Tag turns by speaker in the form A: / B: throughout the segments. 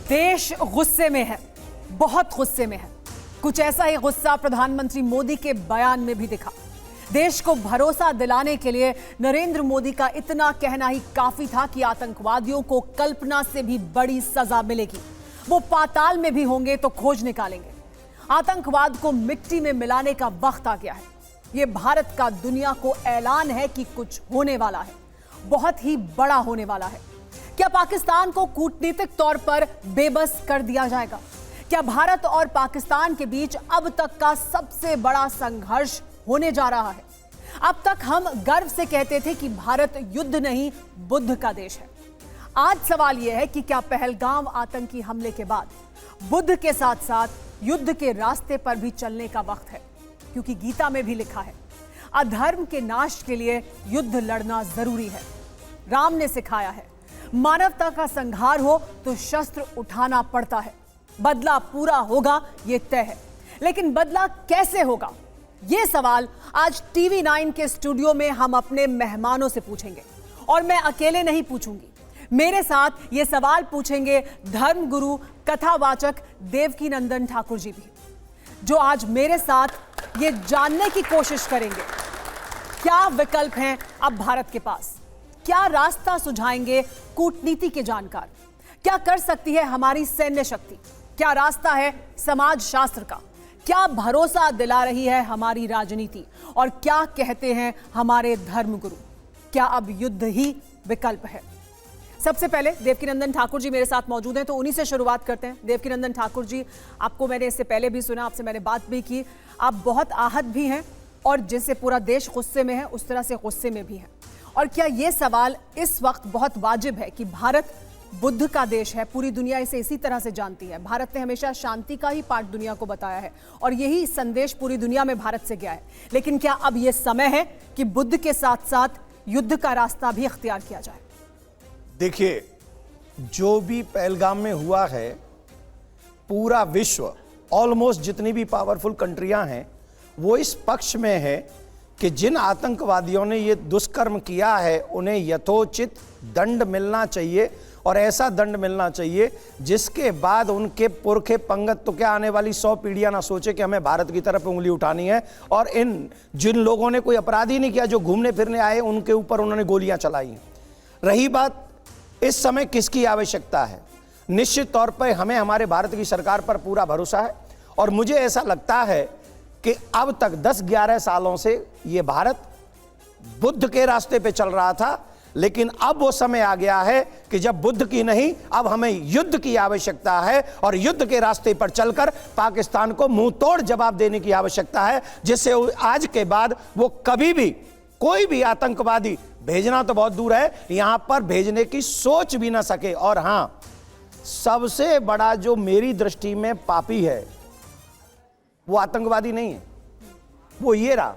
A: देश गुस्से में है, बहुत गुस्से में है। कुछ ऐसा ही गुस्सा प्रधानमंत्री मोदी के बयान में भी दिखा। देश को भरोसा दिलाने के लिए नरेंद्र मोदी का इतना कहना ही काफी था कि आतंकवादियों को कल्पना से भी बड़ी सजा मिलेगी। वो पाताल में भी होंगे तो खोज निकालेंगे। आतंकवाद को मिट्टी में मिलाने का वक्त आ गया है। ये भारत का दुनिया को ऐलान है कि कुछ होने वाला है, बहुत ही बड़ा होने वाला है। क्या पाकिस्तान को कूटनीतिक तौर पर बेबस कर दिया जाएगा? क्या भारत और पाकिस्तान के बीच अब तक का सबसे बड़ा संघर्ष होने जा रहा है? अब तक हम गर्व से कहते थे कि भारत युद्ध नहीं बुद्ध का देश है। आज सवाल यह है कि क्या पहलगाम आतंकी हमले के बाद बुद्ध के साथ साथ युद्ध के रास्ते पर भी चलने का वक्त है? क्योंकि गीता में भी लिखा है, अधर्म के नाश के लिए युद्ध लड़ना जरूरी है। राम ने सिखाया है, मानवता का संहार हो तो शस्त्र उठाना पड़ता है। बदला पूरा होगा ये तय है, लेकिन बदला कैसे होगा, ये सवाल आज टीवी 9 के स्टूडियो में हम अपने मेहमानों से पूछेंगे। और मैं अकेले नहीं पूछूंगी, मेरे साथ ये सवाल पूछेंगे धर्मगुरु कथावाचक देवकीनंदन ठाकुर जी भी, जो आज मेरे साथ ये जानने की कोशिश करेंगे क्या विकल्प हैं अब भारत के पास, क्या रास्ता सुझाएंगे कूटनीति के जानकार, क्या कर सकती है हमारी सैन्य शक्ति, क्या रास्ता है समाज शास्त्र का, क्या भरोसा दिला रही है हमारी राजनीति, और क्या कहते हैं हमारे धर्मगुरु। क्या अब युद्ध ही विकल्प है? सबसे पहले देवकीनंदन ठाकुर जी मेरे साथ मौजूद हैं, तो उन्हीं से शुरुआत करते हैं। देवकीनंदन ठाकुर जी, आपको मैंने इससे पहले भी सुना, आपसे मैंने बात भी की, आप बहुत आहत भी हैं और जैसे पूरा देश गुस्से में है उस तरह से गुस्से में भी हैं। और क्या ये सवाल इस वक्त बहुत वाजिब है कि भारत बुद्ध का देश है, पूरी दुनिया इसे इसी तरह से जानती है। भारत ने हमेशा शांति का ही पाठ दुनिया को बताया है और यही संदेश पूरी दुनिया में भारत से गया है। लेकिन क्या अब यह समय है कि बुद्ध के साथ साथ युद्ध का रास्ता भी इख्तियार किया जाए?
B: देखिए, जो भी पहलगाम में हुआ है, पूरा विश्व, ऑलमोस्ट जितनी भी पावरफुल कंट्रियां हैं, वो इस पक्ष में है कि जिन आतंकवादियों ने ये दुष्कर्म किया है उन्हें यथोचित दंड मिलना चाहिए, और ऐसा दंड मिलना चाहिए जिसके बाद उनके पुरखे पंगत तो क्या आने वाली 100 पीढ़ियां ना सोचे कि हमें भारत की तरफ उंगली उठानी है। और इन जिन लोगों ने कोई अपराध ही नहीं किया, जो घूमने फिरने आए, उनके ऊपर उन्होंने गोलियां चलाई। रही बात इस समय किसकी आवश्यकता है, निश्चित तौर पर हमें हमारे भारत की सरकार पर पूरा भरोसा है। और मुझे ऐसा लगता है कि अब तक 10-11 सालों से ये भारत बुद्ध के रास्ते पे चल रहा था, लेकिन अब वो समय आ गया है कि जब बुद्ध की नहीं, अब हमें युद्ध की आवश्यकता है, और युद्ध के रास्ते पर चलकर पाकिस्तान को मुंह तोड़ जवाब देने की आवश्यकता है, जिससे आज के बाद वो कभी भी कोई भी आतंकवादी, भेजना तो बहुत दूर है, यहां पर भेजने की सोच भी ना सके। और हां, सबसे बड़ा जो मेरी दृष्टि में पापी है वो आतंकवादी नहीं है, वो ये रहा,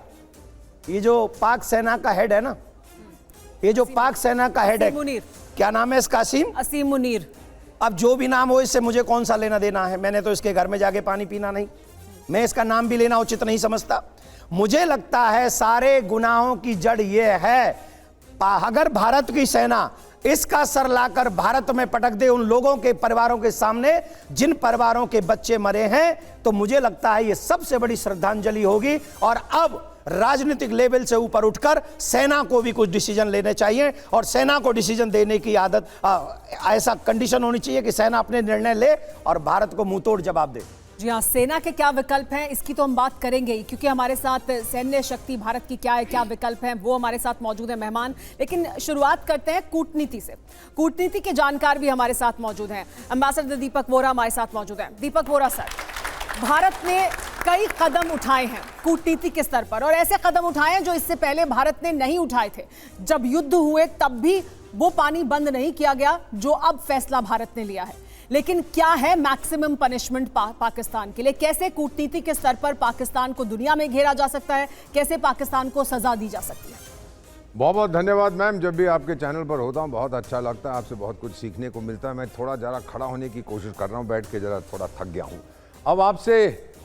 B: ये जो पाक सेना का हेड है ना, ये जो पाक सेना का हेड है, क्या नाम है इसका? असीम मुनीर। अब जो भी नाम हो, इससे मुझे कौन सा लेना देना है? मैंने तो इसके घर में जाके पानी पीना नहीं, मैं इसका नाम भी लेना उचित नहीं समझता। मुझे लगता है सारे गुनाहों की जड़ ये है, अगर भारत की सेना इसका सर लाकर भारत में पटक दे उन लोगों के परिवारों के सामने जिन परिवारों के बच्चे मरे हैं, तो मुझे लगता है ये सबसे बड़ी श्रद्धांजलि होगी। और अब राजनीतिक लेवल से ऊपर उठकर सेना को भी कुछ डिसीजन लेने चाहिए, और सेना को डिसीजन देने की आदत, ऐसा कंडीशन होनी चाहिए कि सेना अपने निर्णय ले और भारत को मुंहतोड़ जवाब दे।
A: जी हाँ, सेना के क्या विकल्प हैं इसकी तो हम बात करेंगे ही, क्योंकि हमारे साथ सैन्य शक्ति भारत की क्या है, क्या विकल्प हैं, वो हमारे साथ मौजूद है मेहमान। लेकिन शुरुआत करते हैं कूटनीति से। कूटनीति के जानकार भी हमारे साथ मौजूद हैं। एम्बेसडर दीपक वोरा हमारे साथ मौजूद हैं। दीपक वोरा सर, भारत ने कई कदम उठाए हैं कूटनीति के स्तर पर, और ऐसे कदम उठाए हैं जो इससे पहले भारत ने नहीं उठाए थे। जब युद्ध हुए तब भी वो पानी बंद नहीं किया गया जो अब फैसला भारत ने लिया है। लेकिन क्या है मैक्सिमम पनिशमेंट पाकिस्तान के लिए? कैसे कूटनीति के स्तर पर पाकिस्तान को दुनिया में घेरा जा सकता है? कैसे पाकिस्तान को सजा दी जा सकती है?
C: बहुत बहुत धन्यवाद मैम। जब भी आपके चैनल पर होता हूँ बहुत अच्छा लगता है, आपसे बहुत कुछ सीखने को मिलता है। मैं थोड़ा जरा खड़ा होने की कोशिश कर रहा हूँ, बैठ के जरा थोड़ा थक गया हूँ। अब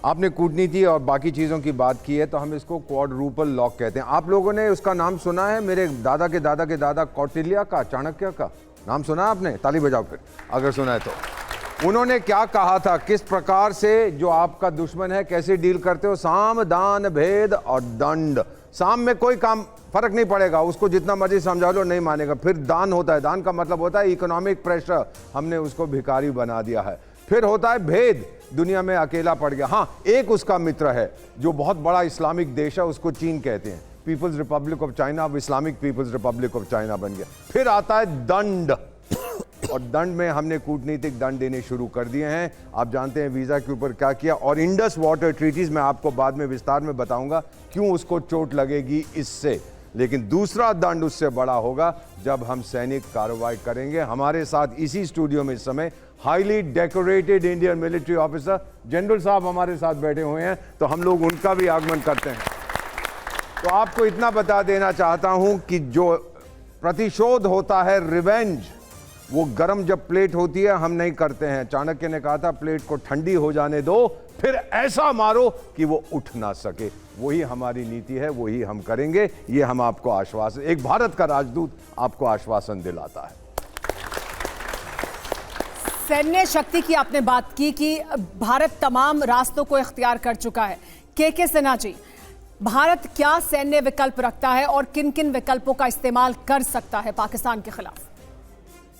C: आपने कूटनीति और बाकी चीज़ों की बात की है, तो हम इसको क्वाड्रूपल लॉक कहते हैं। आप लोगों ने उसका नाम सुना है? मेरे दादा के दादा के दादा कौटिल्य का, चाणक्य का नाम सुना है आपने? ताली बजाओ फिर अगर सुना है तो। उन्होंने क्या कहा था, किस प्रकार से जो आपका दुश्मन है कैसे डील करते हो, साम दान भेद और दंड। साम में कोई काम फर्क नहीं पड़ेगा, उसको जितना मर्जी समझा लो नहीं मानेगा। फिर दान होता है, दान का मतलब होता है इकोनॉमिक प्रेशर, हमने उसको भिखारी बना दिया है। फिर होता है भेद, दुनिया में अकेला पड़ गया। हाँ, एक उसका मित्र है जो बहुत बड़ा इस्लामिक देश है, उसको चीन कहते हैं, पीपल्स रिपब्लिक ऑफ चाइना, अब Islamic people's republic of China बन गया। फिर आता है दंड, और दंड में हमने कूटनीतिक दंड देने शुरू कर दिए हैं। आप जानते हैं वीजा के ऊपर क्या किया, और इंडस वाटर ट्रीटीज में आपको बाद में विस्तार में बताऊंगा क्यों उसको चोट लगेगी इससे। लेकिन दूसरा दंड उससे बड़ा होगा जब हम सैनिक कार्रवाई करेंगे। हमारे साथ इसी स्टूडियो में इस समय highly decorated Indian military officer general साहब हमारे साथ बैठे हुए हैं, तो हम लोग उनका भी आगमन करते हैं। तो आपको इतना बता देना चाहता हूं कि जो प्रतिशोध होता है, रिवेंज, वो गरम जब प्लेट होती है हम नहीं करते हैं। चाणक्य ने कहा था प्लेट को ठंडी हो जाने दो, फिर ऐसा मारो कि वो उठ ना सके। वही हमारी नीति है, वही हम करेंगे। ये हम आपको आश्वासन, एक भारत का राजदूत आपको आश्वासन दिलाता है।
A: सैन्य शक्ति की आपने बात की कि भारत तमाम रास्तों को इख्तियार कर चुका है। के सिन्हा जी, भारत क्या सैन्य विकल्प रखता है और किन किन विकल्पों का इस्तेमाल कर सकता है पाकिस्तान के खिलाफ?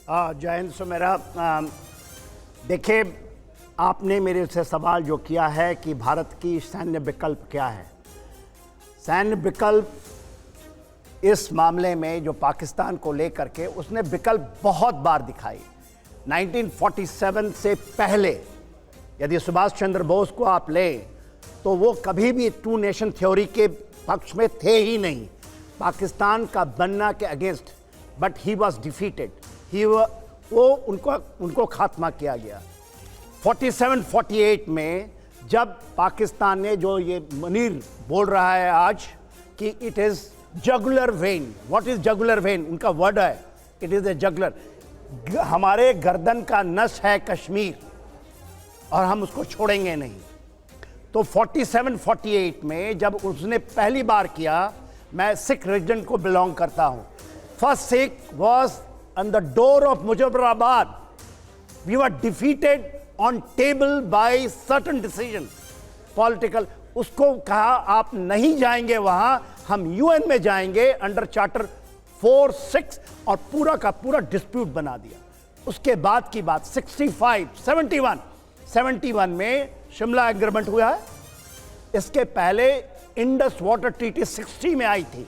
D: जय हिंद सुमेरा। देखिए, आपने मेरे से सवाल जो किया है कि भारत की सैन्य विकल्प क्या है। सैन्य विकल्प इस मामले में जो पाकिस्तान को लेकर के उसने विकल्प बहुत बार दिखाई। 1947 से पहले यदि सुभाष चंद्र बोस को आप लें तो वो कभी भी टू नेशन थ्योरी के पक्ष में थे ही नहीं, पाकिस्तान का बनना के against, but he was defeated. उनको खात्मा किया गया। 47-48 में जब पाकिस्तान ने, जो ये मुनीर बोल रहा है आज कि it is jugular vein, what is jugular vein, उनका वर्ड है इट इज़ ए जगुलर। हमारे गर्दन का नस है कश्मीर और हम उसको छोड़ेंगे नहीं। तो 47-48 में जब उसने पहली बार किया, मैं सिख रिलीजन को बिलोंग करता हूँ, first Sikh was on the door of Muzaffarabad. We were defeated on table by certain decision political. उसको कहा आप नहीं जाएंगे वहां, हम यूएन में जाएंगे अंडर चार्टर 4-6, और पूरा का पूरा डिस्प्यूट बना दिया। उसके बाद की बात 71 में शिमला एग्रीमेंट हुआ है। इसके पहले इंडस वाटर ट्रीटी 60 में आई थी।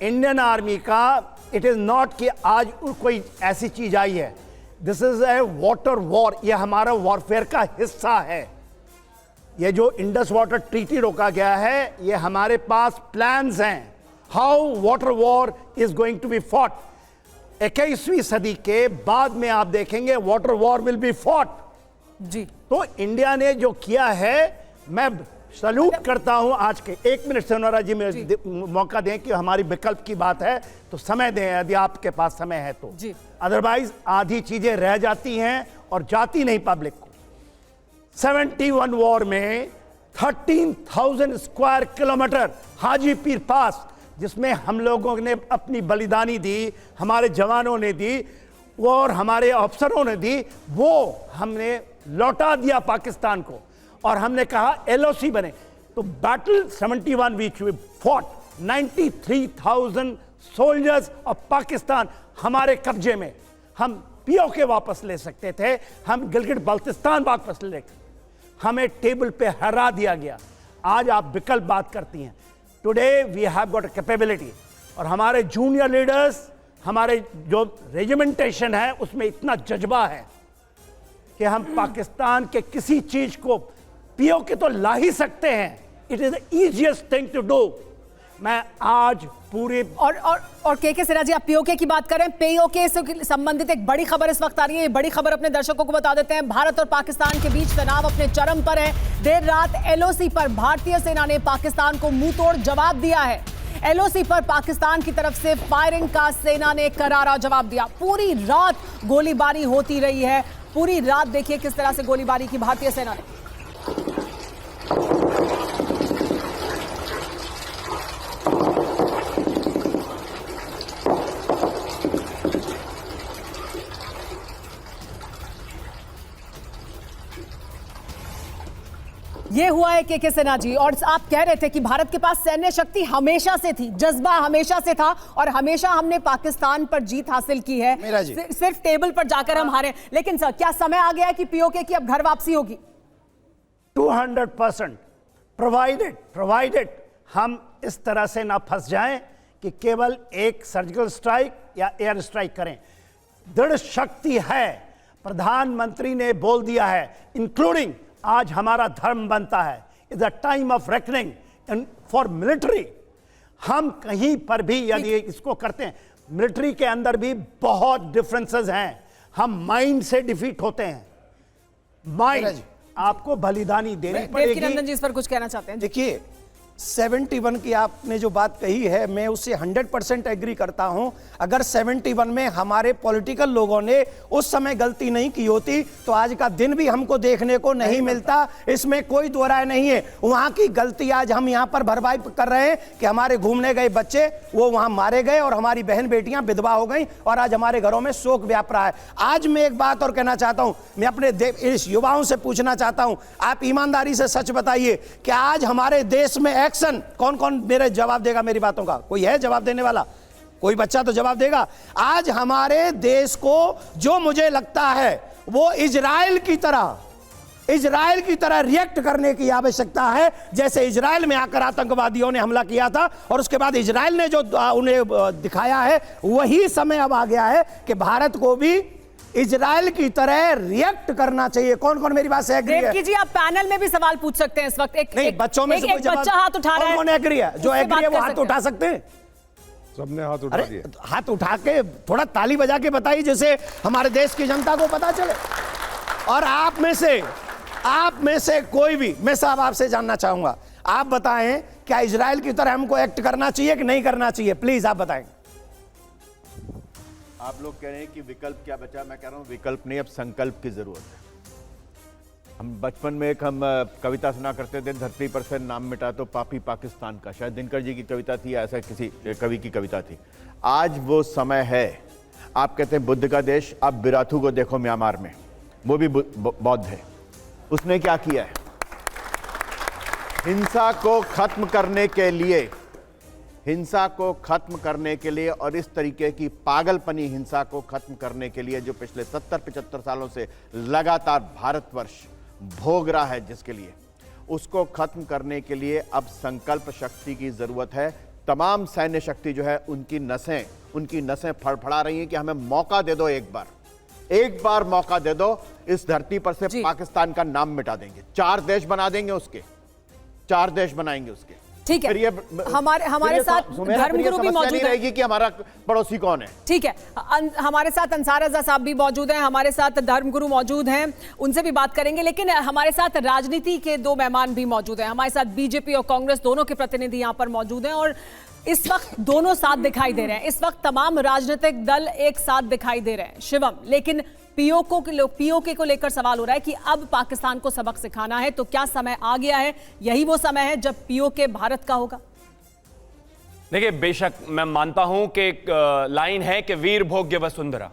D: इंडियन आर्मी का इट इज नॉट कि आज कोई ऐसी चीज आई है, this is a water war, यह हमारा वॉरफेयर का हिस्सा है। यह जो इंडस वाटर ट्रीटी रोका गया है, यह हमारे पास प्लान्स हैं how water war is going to be fought. 21वीं सदी के बाद में आप देखेंगे water war will be fought
A: जी।
D: तो इंडिया ने जो किया है, मैं सल्यूट करता हूं आज के। एक मिनट सोनारा जी मुझे मौका दें कि हमारी विकल्प की बात है तो समय दें यदि आपके पास समय है तो
A: जी।
D: अदरवाइज आधी चीजें रह जाती हैं और जाती नहीं पब्लिक को। 71 वॉर में 13,000 स्क्वायर किलोमीटर हाजी पीर पास, जिसमें हम लोगों ने अपनी बलिदानी दी, हमारे जवानों ने दी और हमारे अफसरों ने दी, वो हमने लौटा दिया पाकिस्तान को और हमने कहा एलओसी बने। तो battle 71 which we fought, 93,000 soldiers of Pakistan हमारे कब्जे में। हम पीओके वापस ले सकते थे, हम गिलगित बाल्टिस्तान वापस ले, हमें टेबल पे हरा दिया गया। आज आप विकल्प बात करती हैं। Today we have got a capability, और हमारे जूनियर लीडर्स, हमारे जो रेजिमेंटेशन है उसमें इतना जज्बा है कि हम पाकिस्तान के किसी चीज को पीओके तो ला ही सकते हैं। It is the easiest thing to do. मैं आज पूरे
A: और के सिन्हा जी, आप पीओके की बात करें, पीओके से संबंधित एक बड़ी खबर इस वक्त आ रही है। ये बड़ी खबर अपने दर्शकों को बता देते हैं। भारत और पाकिस्तान के बीच तनाव अपने चरम पर है। देर रात एलओसी पर भारतीय सेना ने पाकिस्तान को मुंहतोड़ जवाब दिया है। एलओसी पर पाकिस्तान की तरफ से फायरिंग का सेना ने करारा जवाब दिया। पूरी रात गोलीबारी होती रही है। पूरी रात देखिए किस तरह से गोलीबारी की भारतीय सेना ने। ये हुआ है के सिन्हा जी, और आप कह रहे थे कि भारत के पास सैन्य शक्ति हमेशा से थी, जज्बा हमेशा से था, और हमेशा हमने पाकिस्तान पर जीत हासिल की है।
B: मेरा जी।
A: सिर्फ टेबल पर जाकर हम हारे। लेकिन सर, क्या समय आ गया है कि पीओके की अब घर वापसी होगी?
D: 200% प्रोवाइडेड हम इस तरह से ना फंस जाएं कि केवल एक सर्जिकल स्ट्राइक या एयर स्ट्राइक करें। दृढ़ शक्ति है, प्रधानमंत्री ने बोल दिया है, इंक्लूडिंग आज हमारा धर्म बनता है, is a time of reckoning for military. हम कहीं पर भी यदि इसको करते हैं, मिलिट्री के अंदर भी बहुत डिफरेंसेस हैं। हम माइंड से डिफीट होते हैं, माइंड आपको बलिदानी देनी
A: देवकी
D: पड़ेगी।
A: नंदन जी इस पर कुछ कहना चाहते हैं?
B: देखिए, 71 की आपने जो बात कही है, मैं उससे 100% एग्री करता हूं। अगर 71 में हमारे पॉलिटिकल लोगों ने उस समय गलती नहीं की होती तो आज का दिन भी हमको देखने को नहीं मिलता, इसमें कोई दो राय नहीं है। वहां की गलती आज हम यहां पर भरपाई कर रहे हैं कि हमारे घूमने गए बच्चे वो वहां मारे गए और हमारी बहन बेटियां विधवा हो गई और आज हमारे घरों में शोक व्याप रहा है। आज मैं एक बात और कहना चाहता हूं, मैं अपने इस युवाओं से पूछना चाहता हूं, आप ईमानदारी से सच बताइए कि आज हमारे देश में एक्शन कौन कौन मेरे जवाब देगा मेरी बातों का? कोई है जवाब देने वाला? कोई बच्चा तो जवाब देगा। आज हमारे देश को जो मुझे लगता है वो इजराइल की तरह रिएक्ट करने की आवश्यकता है, जैसे इजराइल में आकर आतंकवादियों ने हमला किया था और उसके बाद इजराइल ने जो उन्हें दिखाया है, वही समय अब आ गया है कि भारत को भी इजराइल की तरह रिएक्ट करना चाहिए। कौन कौन मेरी बात से एग्री है?
A: देवकी जी, आप पैनल में भी सवाल पूछ सकते हैं इस वक्त।
B: नहीं, बच्चों में से कोई
A: बच्चा हाथ उठा रहा है,
B: कौन एग्री है? जो एग्री है वो हाथ उठा सकते हैं।
C: सबने हाथ उठा
B: अरे
C: दिए।
B: हाथ उठा के थोड़ा ताली बजा के बताइए, जैसे हमारे देश की जनता को पता चले। और आप में से कोई भी, मैं साहब आपसे जानना चाहूंगा, आप बताएं क्या इजराइल की तरह हमको एक्ट करना चाहिए कि नहीं करना चाहिए? प्लीज आप बताएं।
E: आप लोग कह रहे हैं कि विकल्प क्या बचा, मैं कह रहा हूं विकल्प नहीं, अब संकल्प की जरूरत है। हम बचपन में एक कविता सुना करते थे, धरती पर से नाम मिटा तो पापी पाकिस्तान का, शायद दिनकर जी की कविता थी, ऐसा किसी कवि की कविता थी। आज वो समय है। आप कहते हैं बुद्ध का देश, आप बिराथू को देखो म्यांमार में, वो भी बौद्ध है। उसने क्या किया है? हिंसा को खत्म करने के लिए और इस तरीके की पागलपनी हिंसा को खत्म करने के लिए जो पिछले 70-75 सालों से लगातार भारतवर्ष भोग रहा है, जिसके लिए उसको खत्म करने के लिए अब संकल्प शक्ति की जरूरत है। तमाम सैन्य शक्ति जो है उनकी नसें फड़फड़ा रही हैं कि हमें मौका दे दो, एक बार मौका दे दो, इस धरती पर से पाकिस्तान का नाम मिटा देंगे, 4 देश बना देंगे, 4 देश बनाएंगे उसके।
A: ठीक है, हमारे साथ धर्मगुरु भी मौजूद
E: रहेगी कि हमारा पड़ोसी कौन है।
A: ठीक है, हमारे साथ अंसार रजा साहब भी मौजूद हैं, हमारे साथ धर्मगुरु मौजूद हैं, उनसे भी बात करेंगे। लेकिन हमारे साथ राजनीति के 2 मेहमान भी मौजूद हैं। हमारे साथ बीजेपी और कांग्रेस दोनों के प्रतिनिधि यहां पर मौजूद हैं और इस वक्त दोनों साथ दिखाई दे रहे हैं। इस वक्त तमाम राजनीतिक दल एक साथ दिखाई दे रहे हैं शिवम, लेकिन पीओके को लेकर सवाल हो रहा है कि अब पाकिस्तान को सबक सिखाना है। तो क्या समय आ गया है, यही वो समय है जब पीओके भारत का होगा?
F: देखिए, बेशक मैं मानता हूं कि एक लाइन है कि वीर भोग्य वसुंधरा,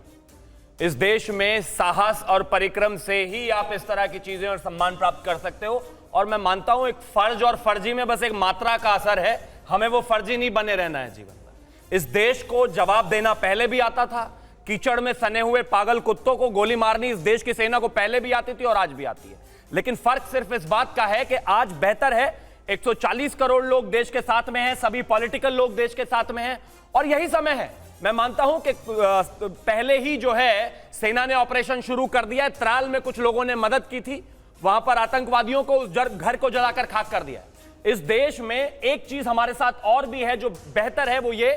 F: इस देश में साहस और परिक्रम से ही आप इस तरह की चीजें और सम्मान प्राप्त कर सकते हो। और मैं मानता हूं एक फर्ज और फर्जी में बस एक मात्रा का असर है, हमें वो फर्जी नहीं बने रहना है जीवन में। इस देश को जवाब देना पहले भी आता था, कीचड़ में सने हुए पागल कुत्तों को गोली मारनी इस देश की सेना को पहले भी आती थी और आज भी आती है। लेकिन फर्क सिर्फ इस बात का है कि आज बेहतर है, 140 करोड़ लोग देश के साथ में हैं, सभी पॉलिटिकल लोग देश के साथ में हैं और यही समय है। मैं मानता हूं कि पहले ही जो है सेना ने ऑपरेशन शुरू कर दिया है। त्राल में कुछ लोगों ने मदद की थी, वहां पर आतंकवादियों को घर को जलाकर खाक कर दिया। इस देश में एक चीज हमारे साथ और भी है जो बेहतर है, वो ये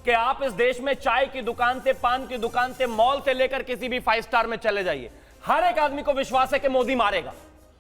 F: कि आप इस देश में चाय की दुकान से, पान की दुकान से, मॉल से लेकर किसी भी 5 स्टार में चले जाइए, हर एक आदमी को विश्वास है कि मोदी मारेगा।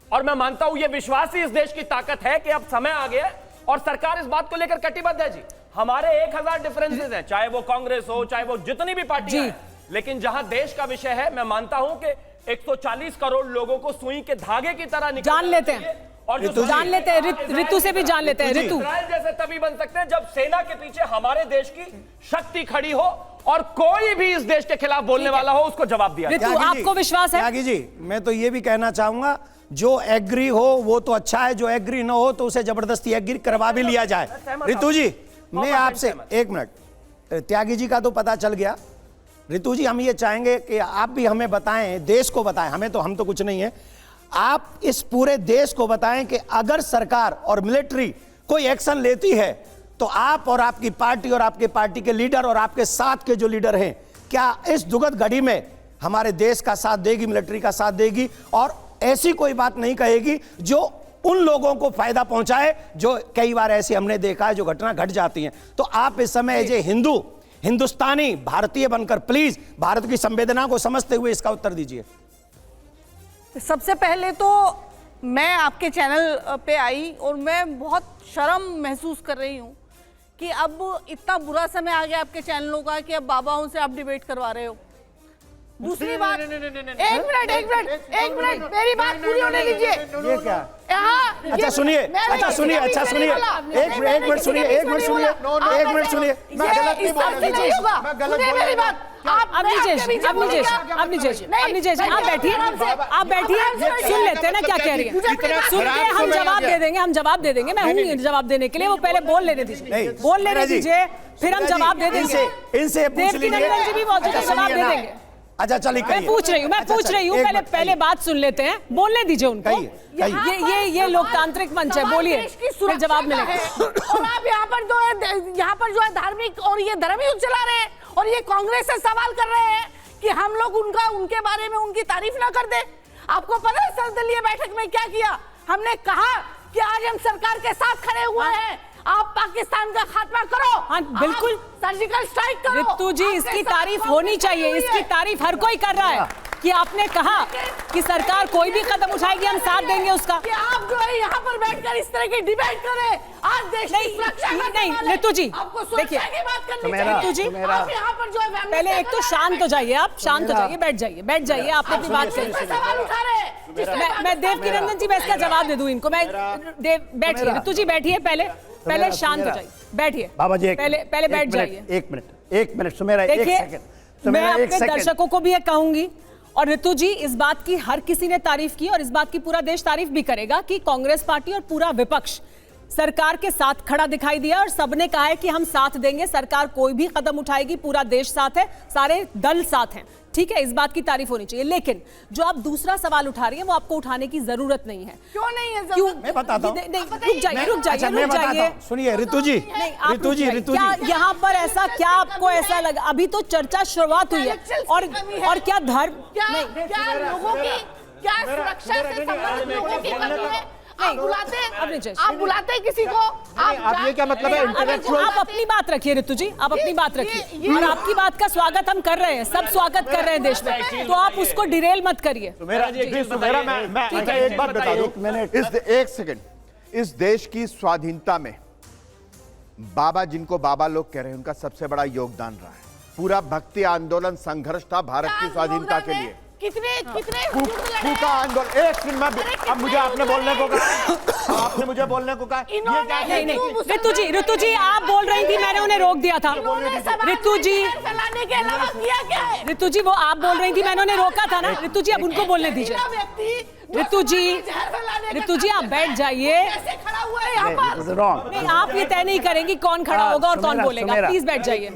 F: और मैं मानता हूं यह विश्वास ही इस देश की ताकत है कि अब समय आ गया और सरकार इस बात को लेकर कटिबद्ध है। जी, हमारे 1000 डिफरेंसेस हैं, चाहे वो कांग्रेस हो, चाहे वो जितनी भी पार्टियां हैं, लेकिन जहां देश का विषय है, मैं मानता हूं कि 140 करोड़ लोगों को सुई के धागे की तरह
A: जान लेते हैं और जो जान लेते हैं, ऋतु से भी जान लेते हैं। ऋतु
F: इजराइल जैसे तभी बन सकते हैं जब सेना के पीछे हमारे देश की शक्ति खड़ी हो और कोई भी इस देश के खिलाफ बोलने वाला हो उसको जवाब दिया जाए।
A: ऋतु,
B: त्यागी जी,
A: आपको विश्वास है?
B: त्यागी जी, मैं तो ये भी कहना चाहूंगा, जो एग्री हो वो तो अच्छा है, जो एग्री ना हो तो उसे जबरदस्ती एग्री करवा भी लिया जाए। ऋतु जी, मैं आपसे एक मिनट, त्यागी जी का तो पता चल गया। ऋतु जी, हम ये चाहेंगे कि आप भी हमें बताएं, देश को बताएं, हम तो कुछ नहीं है, आप इस पूरे देश को बताएं कि अगर सरकार और मिलिट्री कोई एक्शन लेती है तो आप और आपकी पार्टी और आपके पार्टी के लीडर और आपके साथ के जो लीडर हैं, क्या इस दुखद घड़ी में हमारे देश का साथ देगी, मिलिट्री का साथ देगी और ऐसी कोई बात नहीं कहेगी जो उन लोगों को फायदा पहुंचाए, जो कई बार ऐसे हमने देखा है जो घटना घट जाती हैं। तो आप इस समय एज ए हिंदुस्तानी भारतीय बनकर प्लीज भारत की संवेदना को समझते हुए इसका उत्तर दीजिए।
G: सबसे पहले तो मैं आपके चैनल पे आई और मैं बहुत शर्म महसूस कर रही हूँ कि अब इतना बुरा समय आ गया आपके चैनलों का कि अब बाबाओं से आप डिबेट करवा रहे हो। दूसरी बात, एक मिनट मेरी बात पूरी होने दीजिए।
B: ये क्या?
G: यहाँ
B: अच्छा सुनिए, एक मिनट सुनिए,
G: मेरी बात।
A: अब निजेश, आप बैठिए, सुन लेते हैं ना क्या कह रही है, सुन के हम जवाब दे देंगे, मैं हूँ जवाब देने के लिए, वो पहले बोल लेने दीजिए, फिर हम जवाब दे देंगे।
B: इनसे
A: देवकीनंदन जी भी मौजूद है, जवाब दे देंगे।
B: अच्छा चलिए,
A: मैं पूछ रही हूँ, पहले बात सुन लेते हैं, बोलने दीजिए उनको। ये लोकतांत्रिक मंच है, बोलिए, फिर जवाब मिलेगा।
G: और आप यहाँ पर जो है धार्मिक और ये धर्म युद्ध चला रहे हैं और ये कांग्रेस से सवाल कर रहे हैं कि हम लोग उनके बारे में उनकी तारीफ ना कर दे। आपको पता है सर्वदलीय बैठक में क्या किया? हमने कहा कि आज हम सरकार के साथ खड़े हुए हैं, आप पाकिस्तान का खात्मा करो।
A: हाँ बिल्कुल,
G: सर्जिकल स्ट्राइक करो।
A: ऋतु जी, इसकी तारीफ होनी चाहिए, इसकी तारीफ हर कोई कर रहा है कि आपने कहा कि सरकार कोई भी कदम उठाएगी हम साथ देंगे उसका।
G: कि आप जो है यहाँ पर बैठकर इस तरह की डिबेट करें, आज देश की सुरक्षा
A: नहीं ऋतु जी, देखिए ऋतु जी, पहले एक तो शांत हो जाइए, आप शांत हो जाइए, बैठ जाइए, आप अपनी बात करिए। मैं देवकीनंदन जी, मैं इसका जवाब दे दूं इनको, मैं बैठिए ऋतु जी, बैठिए, पहले शांत हो जाइए, बैठिए
D: बाबा जी,
A: पहले बैठ जाइए।
D: एक मिनट सुमेरा,
A: देखिए, मैं अपने दर्शकों को भी ये कहूंगी, और ऋतु जी, इस बात की हर किसी ने तारीफ की और इस बात की पूरा देश तारीफ भी करेगा कि कांग्रेस पार्टी और पूरा विपक्ष सरकार के साथ खड़ा दिखाई दिया और सबने कहा है कि हम साथ देंगे, सरकार कोई भी कदम उठाएगी, पूरा देश साथ है, सारे दल साथ हैं, ठीक है, इस बात की तारीफ होनी चाहिए। लेकिन जो आप दूसरा सवाल उठा रही हैं वो आपको उठाने की जरूरत नहीं है।
G: क्यों नहीं है?
A: क्यों?
B: मैं बताता हूं।
A: रुक जाइए।
B: सुनिए ऋतु जी,
A: यहाँ पर ऐसा क्या आपको ऐसा लगा? अभी तो चर्चा शुरुआत हुई है और क्या धर्म
G: क्या लोगों की, क्या सुरक्षा से संबंधित लोगों की कमी है? आप बुलाते हैं किसी को?
E: आप ये क्या मतलब है?
A: आप अपनी बात रखिए ऋतु जी, आप अपनी बात रखिए, और आपकी बात का स्वागत हम कर रहे हैं, सब स्वागत कर रहे हैं देश में, तो आप उसको डिरेल मत करिए।
E: मैं एक बात बता दूं, एक सेकंड, इस देश की स्वाधीनता में बाबा, जिनको बाबा लोग कह रहे हैं, उनका सबसे बड़ा योगदान रहा है। पूरा भक्ति आंदोलन संघर्ष था भारत की स्वाधीनता के लिए।
G: कितने
E: फूका आंदोलन। एक मिनट, अब मुझे आपने बोलने को कहा, आपने मुझे बोलने को कहा।
A: नहीं, ऋतु जी आप बोल रही थी, मैंने उन्हें रोक दिया था। ऋतु जी, वो आप बोल रही थी, मैंने उन्हें रोका था ना। ऋतु जी, अब उनको बोलने दीजिए। ऋतु जी आप बैठ जाइए। नहीं, आप ये तय नहीं करेंगे कौन खड़ा होगा और कौन बोलेगा, प्लीज बैठ जाइए।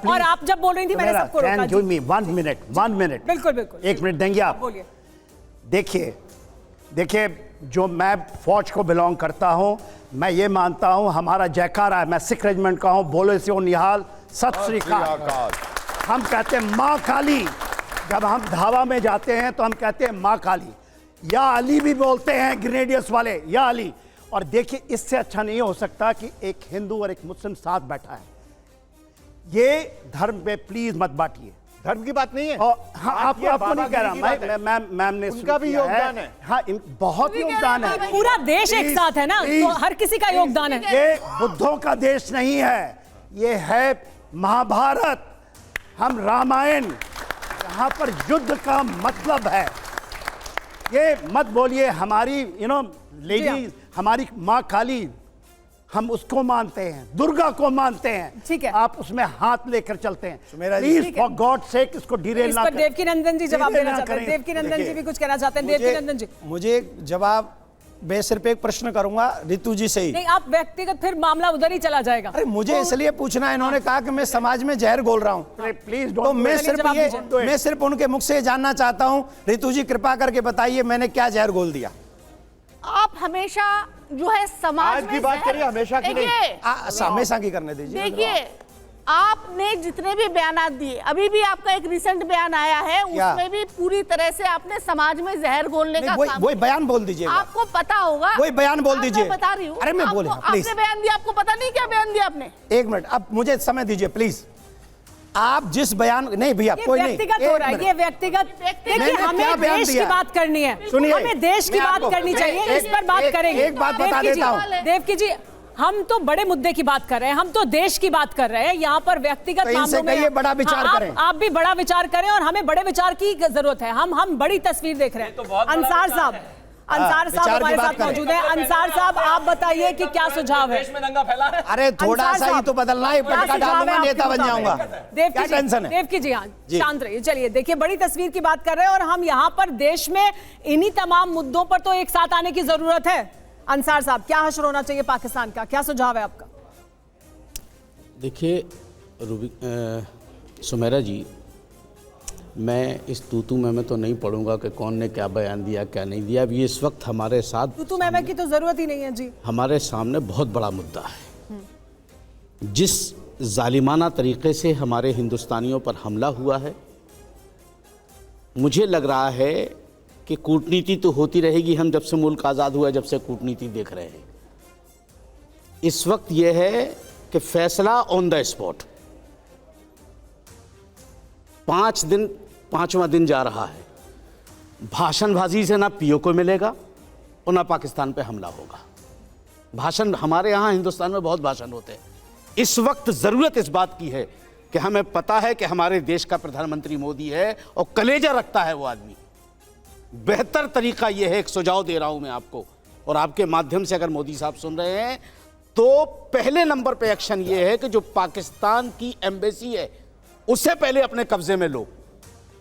A: और आप जब बोल रही थी मैंने सबको रोका।
D: 1 मिनट,
A: बिल्कुल
D: 1 मिनट देंगे आप?
A: बोलिए।
D: देखिए, जो मैं फौज को बिलोंग करता हूं, मैं ये मानता हूं हमारा जयकारा है। मैं सिख रेजिमेंट का हूं, बोले से निहाल, सत श्री अकाल। हम कहते हैं माँ काली, जब हम धावा में जाते हैं तो हम कहते हैं माँ काली। या अली भी बोलते हैं ग्रेनेडियर्स वाले, या अली। और देखिए, इससे अच्छा नहीं हो सकता कि एक हिंदू और एक मुस्लिम साथ बैठा है। ये धर्म पे प्लीज मत बांटिए।
E: धर्म की बात नहीं है।
D: हाँ, आपको नहीं कह रहा, मैम ने
E: उनका भी योगदान है।
D: हाँ, बहुत योगदान है।
A: पूरा देश एक साथ है ना, तो हर किसी का योगदान है।
D: ये बुद्धों का देश नहीं है, ये है महाभारत, हम रामायण। यहाँ पर युद्ध का मतलब है। ये मत बोलिए हमारी लेडीज, हमारी माँ काली। हम उसको मानते हैं, दुर्गा को मानते हैं।
A: ठीक है।
D: आप उसमें हाथ लेकर चलते हैं।
B: सुमेरा जी,
D: प्लीज
A: ठीक है।
D: फॉर गॉड सेक इसको डिरेल
A: इस
D: ना
A: पर
D: करें।
A: देवकीनंदन जी जवाब
D: डिरेल
A: देना
D: ना
A: चाहते हैं।
D: करें।
A: देवकीनंदन जी
B: देखिए,
A: भी कुछ कहना चाहते हैं।
B: मुझे-
A: देवकीनंदन जी,
B: मुझे जवाब, मैं सिर्फ एक प्रश्न करूंगा रितु जी से ही।
A: नहीं आप व्यक्तिगत, फिर मामला उधर ही चला जाएगा।
B: अरे मुझे इसलिए पूछना है, इन्होंने कहा कि मैं समाज में जहर घोल रहा हूं,
D: प्लीज
B: तो मैं
A: चलिए,
B: सिर्फ
A: जवाब
B: ये
A: दीजिए।
B: मैं सिर्फ उनके मुख से जानना चाहता हूं, रितु जी कृपा करके बताइए मैंने क्या जहर घोल दिया।
G: आप हमेशा जो है समाज
E: आज
G: में
E: की बात
G: जहर-
E: करिए, हमेशा की नहीं।
G: देखिए,
B: हमेशा की करने दीजिए।
G: देखिए आपने जितने भी बयान दिए, अभी भी आपका एक रिसेंट बयान आया है,
B: क्या?
G: उसमें भी पूरी तरह से आपने समाज में जहर घोलने का
B: नहीं,
G: काम
B: वही बयान बोल दीजिए।
G: आपको पता होगा।
B: वही बयान बोल
G: आप
B: दीजिए।
G: मैं बता रही हूँ।
B: अरे मैं बोले,
G: आपको-
B: प्लीज।
G: आपने बयान दिया, आपको पता नहीं क्या बयान दिया आपने।
B: एक मिनट, अब मुझे समय दीजिए प्लीज। आप जिस बयान, नहीं भैया
A: ये
B: कोई नहीं,
A: व्यक्तिगत हो
B: एक
A: रहा है,
B: मिनट।
A: ये व्यक्तिगत। देखिए
B: मैंने क्या
A: हमें
B: बयान
A: देश की
B: दिया?
A: बात करनी है,
B: सुनिए,
A: हमें देश की
B: मैं
A: बात
B: आपको-
A: करनी चाहिए, इस पर बात
B: एक-
A: करेंगे।
B: एक बात बता
A: देवकी जी,
B: देता हूं।
A: देवकी जी, हम तो बड़े मुद्दे की बात कर रहे हैं, हम तो देश की बात कर रहे हैं। यहाँ पर व्यक्तिगत
B: तो इनसे
A: मामलों में
B: कहिए बड़ा विचार
A: हाँ,
B: करें।
A: आप भी बड़ा विचार करें और हमें बड़े विचार की जरूरत है। हम बड़ी तस्वीर देख रहे हैं। अंसार साहब, अंसार साहब
B: विचार की
A: हमारे
B: बात
A: साथ
B: करें।
A: मौजूद हैं। अंसार साहब आप बताइए कि क्या सुझाव है।
F: देश में दंगा फैला है।
B: अरे थोड़ा
A: अंसार
B: सा ही
A: साहब,
B: तो बदलना है,
A: क्या
B: पटका
A: सुझाव है
B: डालूंगा,
A: आपके
B: नेता बन
A: मुताबिक?
B: जाऊंगा।
A: देवकी
B: क्या
A: जी,
B: टेंशन है?
A: देवकी जी, हाँ
B: जी।
A: शांत रहिए। चलिए देखिए, बड़ी तस्वीर की बात कर रहे हैं और हम यहाँ पर देश में इन्हीं तमाम मुद्दों पर तो एक साथ आने की जरूरत है। अंसार साहब, क्या हश्र होना चाहिए पाकिस्तान का, क्या सुझाव है आपका?
H: देखिए सुमेरा जी, मैं इस तूतू में तो नहीं पढ़ूंगा कि कौन ने क्या बयान दिया क्या नहीं दिया। अभी इस वक्त हमारे साथ
A: तू मैं की तो जरूरत ही नहीं है जी।
H: हमारे सामने बहुत बड़ा मुद्दा है। जिस जालिमाना तरीके से हमारे हिंदुस्तानियों पर हमला हुआ है, मुझे लग रहा है कि कूटनीति तो होती रहेगी। हम जब से मुल्क आज़ाद हुआ है, जब से कूटनीति देख रहे हैं। इस वक्त यह है कि फैसला ऑन द स्पॉट। 5वां दिन जा रहा है। भाषणबाजी से ना पीओ को मिलेगा और ना पाकिस्तान पे हमला होगा। भाषण हमारे यहाँ हिंदुस्तान में बहुत भाषण होते हैं। इस वक्त ज़रूरत इस बात की है कि हमें पता है कि हमारे देश का प्रधानमंत्री मोदी है और कलेजा रखता है वो आदमी। बेहतर तरीका यह है, एक सुझाव दे रहा हूं मैं आपको और आपके माध्यम से, अगर मोदी साहब सुन रहे हैं तो पहले नंबर पे एक्शन यह है कि जो पाकिस्तान की एम्बेसी है उसे पहले अपने कब्जे में लो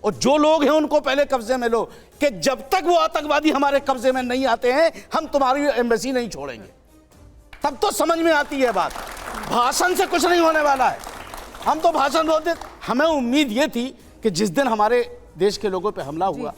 H: और जो लोग हैं उनको पहले कब्जे में लो कि जब तक वो आतंकवादी हमारे कब्जे में नहीं आते हैं हम तुम्हारी एम्बेसी नहीं छोड़ेंगे। तब तो समझ में आती है बात। भाषण से कुछ नहीं होने वाला है। हम तो भाषण बोलते। हमें उम्मीद ये थी कि जिस दिन हमारे देश के लोगों पे हमला हुआ,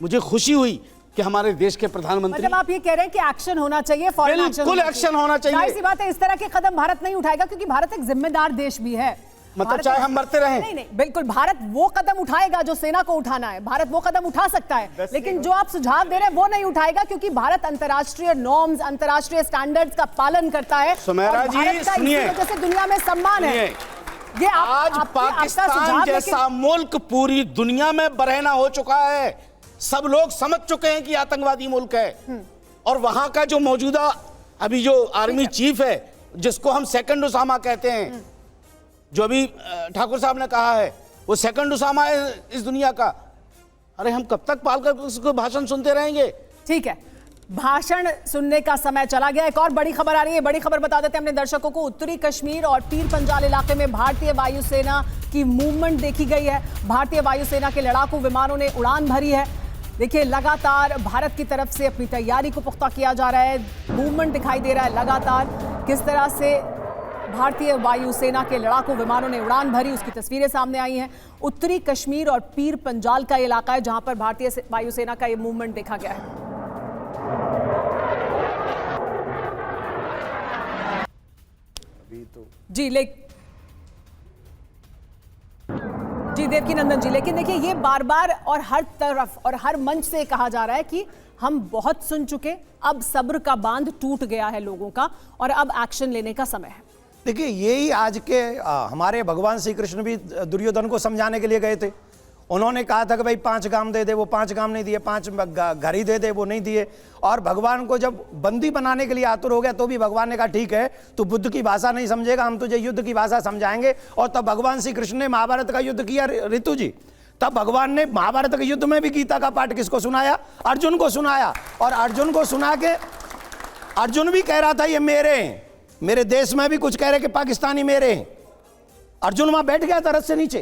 H: मुझे खुशी हुई कि हमारे देश के प्रधानमंत्री,
A: मतलब आप ये कह रहे हैं कि एक्शन होना चाहिए, फौरन एक्शन
H: बिल्कुल एक्शन होना चाहिए।
A: जाहिर सी बात है, इस तरह के कदम भारत नहीं उठाएगा क्योंकि भारत एक जिम्मेदार देश भी है।
H: मतलब
A: भारत
H: चाहे हम मरते रहें।
A: नहीं, बिल्कुल भारत वो कदम उठाएगा जो सेना को उठाना है। भारत वो कदम उठा सकता है, लेकिन जो आप सुझाव दे रहे हैं वो नहीं उठाएगा क्योंकि भारत अंतर्राष्ट्रीय नॉर्म्स, अंतर्राष्ट्रीय स्टैंडर्ड्स का पालन करता है।
H: सुमेरा
A: और
H: जी,
A: भारत का इसी
H: सुनिए।
A: वजह से दुनिया में सम्मान है। ये
H: आज
A: आपका
H: पाकिस्तान
A: सुझाव,
H: जैसा मुल्क पूरी दुनिया में बरहना हो चुका है। सब लोग समझ चुके हैं कि आतंकवादी मुल्क है और वहां का जो मौजूदा अभी जो आर्मी चीफ है, जिसको हम सेकंड उसामा कहते हैं, जो अभी ठाकुर साहब ने कहा है, वो सेकंड उसामा है इस दुनिया का। अरे हम कब तक पाल कर उसको भाषण सुनते रहेंगे?
A: ठीक है, भाषण सुनने का समय चला गया। एक और बड़ी खबर आ रही है, बड़ी खबर बता देते हैं अपने दर्शकों को। उत्तरी कश्मीर और पीर पंजाल इलाके में भारतीय वायुसेना की मूवमेंट देखी गई है। भारतीय वायुसेना के लड़ाकू विमानों ने उड़ान भरी है। देखिए, लगातार भारत की तरफ से अपनी तैयारी को पुख्ता किया जा रहा है। मूवमेंट दिखाई दे रहा है लगातार, किस तरह से भारतीय वायुसेना के लड़ाकू विमानों ने उड़ान भरी, उसकी तस्वीरें सामने आई हैं। उत्तरी कश्मीर और पीर पंजाल का इलाका है जहां पर भारतीय वायुसेना का ये मूवमेंट देखा गया है। जी देवकीनंदन जी, लेकिन देखिए ये बार बार और हर तरफ और हर मंच से कहा जा रहा है कि हम बहुत सुन चुके, अब सब्र का बांध टूट गया है लोगों का और अब एक्शन लेने का समय है।
B: देखिए, यही आज के हमारे भगवान श्री कृष्ण भी दुर्योधन को समझाने के लिए गए थे। उन्होंने कहा था कि भाई 5 गाम दे दे, वो 5 गाम नहीं दिए, 5 घर ही दे दे, वो नहीं दिए। और भगवान को जब बंदी बनाने के लिए आतुर हो गया तो भी भगवान ने कहा ठीक है, तू बुद्ध की भाषा नहीं समझेगा, हम तुझे युद्ध की भाषा समझाएंगे। और तब भगवान श्री कृष्ण ने महाभारत का युद्ध किया। ऋतु जी, तब भगवान ने महाभारत के युद्ध में भी गीता का पाठ किसको सुनाया? अर्जुन को सुनाया। और अर्जुन को सुना के अर्जुन भी कह रहा था ये मेरे हैं, मेरे देश में भी कुछ कह रहे कि पाकिस्तानी मेरे हैं। अर्जुन वहां बैठ गया था रथ से नीचे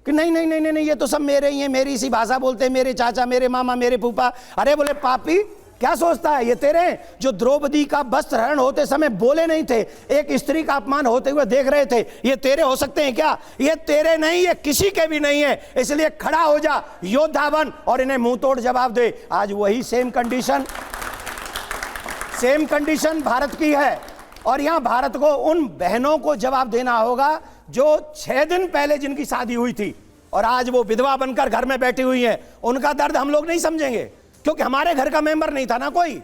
B: कि नहीं नहीं नहीं नहीं, ये तो सब मेरे ही हैं, मेरी सी भाषा बोलते हैं, मेरे चाचा, मेरे मामा, मेरे फूफा। अरे बोले पापी, क्या सोचता है, ये तेरे हैं? जो द्रौपदी का वस्त्र हरण होते समय बोले नहीं थे, एक स्त्री का अपमान होते हुए देख रहे थे, ये तेरे हो सकते हैं क्या? ये तेरे नहीं, ये किसी के भी नहीं है। इसलिए खड़ा हो जा, योद्धा बन और इन्हें मुंह तोड़ जवाब दे। आज वही सेम कंडीशन भारत की है और यहां भारत को उन बहनों को जवाब देना होगा जो 6 दिन पहले जिनकी शादी हुई थी और आज वो विधवा बनकर घर में बैठी हुई हैं। उनका दर्द हम लोग नहीं समझेंगे क्योंकि हमारे घर का मेंबर नहीं था ना कोई।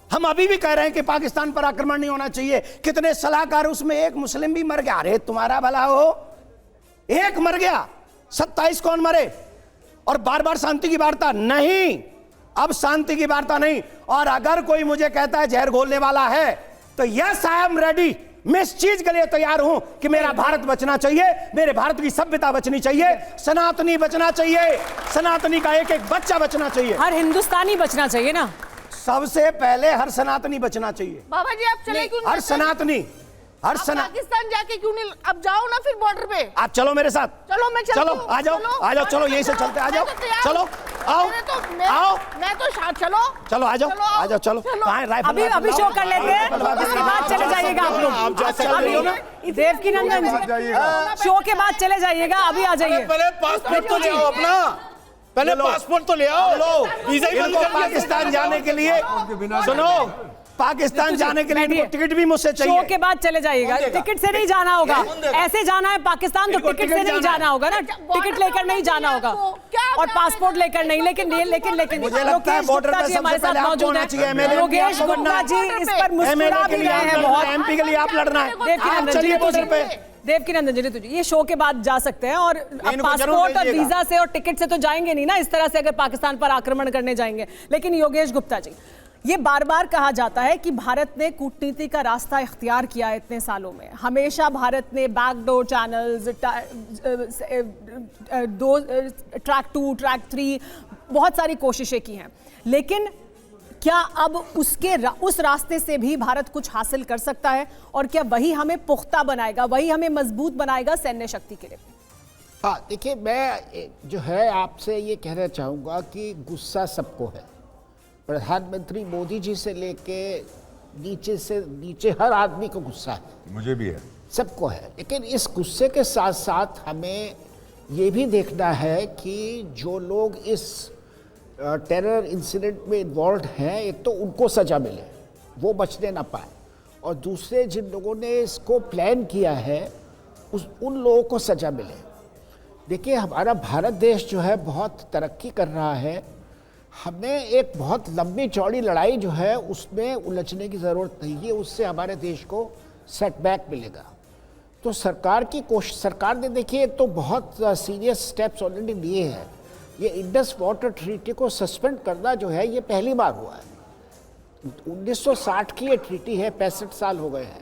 B: हम अभी भी कह रहे हैं कि पाकिस्तान पर आक्रमण नहीं होना चाहिए। कितने सलाहकार, उसमें एक मुस्लिम भी मर गया। अरे तुम्हारा भला हो, एक मर गया, 27 कौन मरे? और बार बार शांति की वार्ता नहीं, अब शांति की वार्ता नहीं। और अगर कोई मुझे कहता है जहर घोलने वाला है तो यस आई एम रेडी, मैं इस चीज के लिए तैयार हूं कि मेरा भारत बचना चाहिए, मेरे भारत की सभ्यता बचनी चाहिए, सनातनी बचना चाहिए, सनातनी का एक एक बच्चा बचना चाहिए,
A: हर हिंदुस्तानी बचना चाहिए ना।
B: सबसे पहले हर सनातनी बचना चाहिए।
G: बाबा जी आप चले क्यों?
B: हर सनातनी, हर
G: पाकिस्तान जाके क्यों नहीं? अब जाओ ना फिर बॉर्डर पे।
B: आप चलो मेरे साथ।
G: चलो मैं चलती
B: चलो
G: हूँ।
B: आ जाओ, आ जाओ, चलो यहीं से चलते, आ जाओ, चलो आओ, आओ,
G: मैं तो चलो
B: चलो आ जाओ, आ जाओ, चलो। कहाँ है राइफल?
A: अभी शो कर लेते हैं, उसके बाद चले जाइएगा आप लोग।
B: आप जा सकते हो ना।
A: देवकी नंदन जी शो के बाद चले जाइएगा, अभी आ जाइए।
I: पहले पासपोर्ट तो ले आओ अपना, पहले पासपोर्ट तो ले आओ। वीजा ही बंद कर दिया।
B: पाकिस्तान जाने के लिए सुनो, पाकिस्तान जाने के लिए इनको टिकट भी मुझसे चाहिए।
A: शो के बाद चले जाइएगा, टिकट से नहीं जाना होगा। ऐसे जाना है पाकिस्तान तो टिकट से नहीं जाना होगा ना, टिकट लेकर नहीं जाना होगा और पासपोर्ट लेकर नहीं। लेकिन
B: मुझे लगता है बॉर्डर पर
A: हमारे साथ मौजूद है। योगेश गुप्ता जी इस पर मुस्कुरा भी रहे हैं बहुत।
B: एमपी के लिए आप लड़ना है, आप चलिए बॉर्डर पे।
A: देवकी नंदन जी तुझे ये शो के बाद जा सकते हैं और पासपोर्ट और वीजा से और टिकट से तो जाएंगे नहीं ना इस तरह से, अगर पाकिस्तान पर आक्रमण करने जाएंगे। लेकिन योगेश गुप्ता जी, ये बार बार कहा जाता है कि भारत ने कूटनीति का रास्ता इख्तियार किया है इतने सालों में। हमेशा भारत ने बैकडोर चैनल्स, ट्रैक 2, ट्रैक 3, बहुत सारी कोशिशें की हैं। लेकिन क्या अब उस रास्ते से भी भारत कुछ हासिल कर सकता है? और क्या वही हमें पुख्ता बनाएगा, वही हमें मजबूत बनाएगा सैन्य शक्ति के लिए?
J: हाँ देखिए, मैं जो है आपसे ये कहना चाहूँगा कि गुस्सा सबको है। प्रधानमंत्री मोदी जी से लेके नीचे से नीचे हर आदमी को गुस्सा है।
C: मुझे भी है,
J: सबको है। लेकिन इस गुस्से के साथ साथ हमें ये भी देखना है कि जो लोग इस टेरर इंसिडेंट में इन्वॉल्व हैं, एक तो उनको सज़ा मिले, वो बचने ना पाए, और दूसरे जिन लोगों ने इसको प्लान किया है उन लोगों को सज़ा मिले। देखिए, हमारा भारत देश जो है बहुत तरक्की कर रहा है। हमें एक बहुत लंबी चौड़ी लड़ाई जो है उसमें उलझने की ज़रूरत नहीं है, उससे हमारे देश को सेटबैक मिलेगा। तो सरकार की कोशिश, सरकार ने देखिए तो बहुत सीरियस स्टेप्स ऑलरेडी लिए हैं। ये इंडस वाटर ट्रीटी को सस्पेंड करना जो है ये पहली बार हुआ है। 1960 की ये ट्रीटी है, 65 साल हो गए हैं।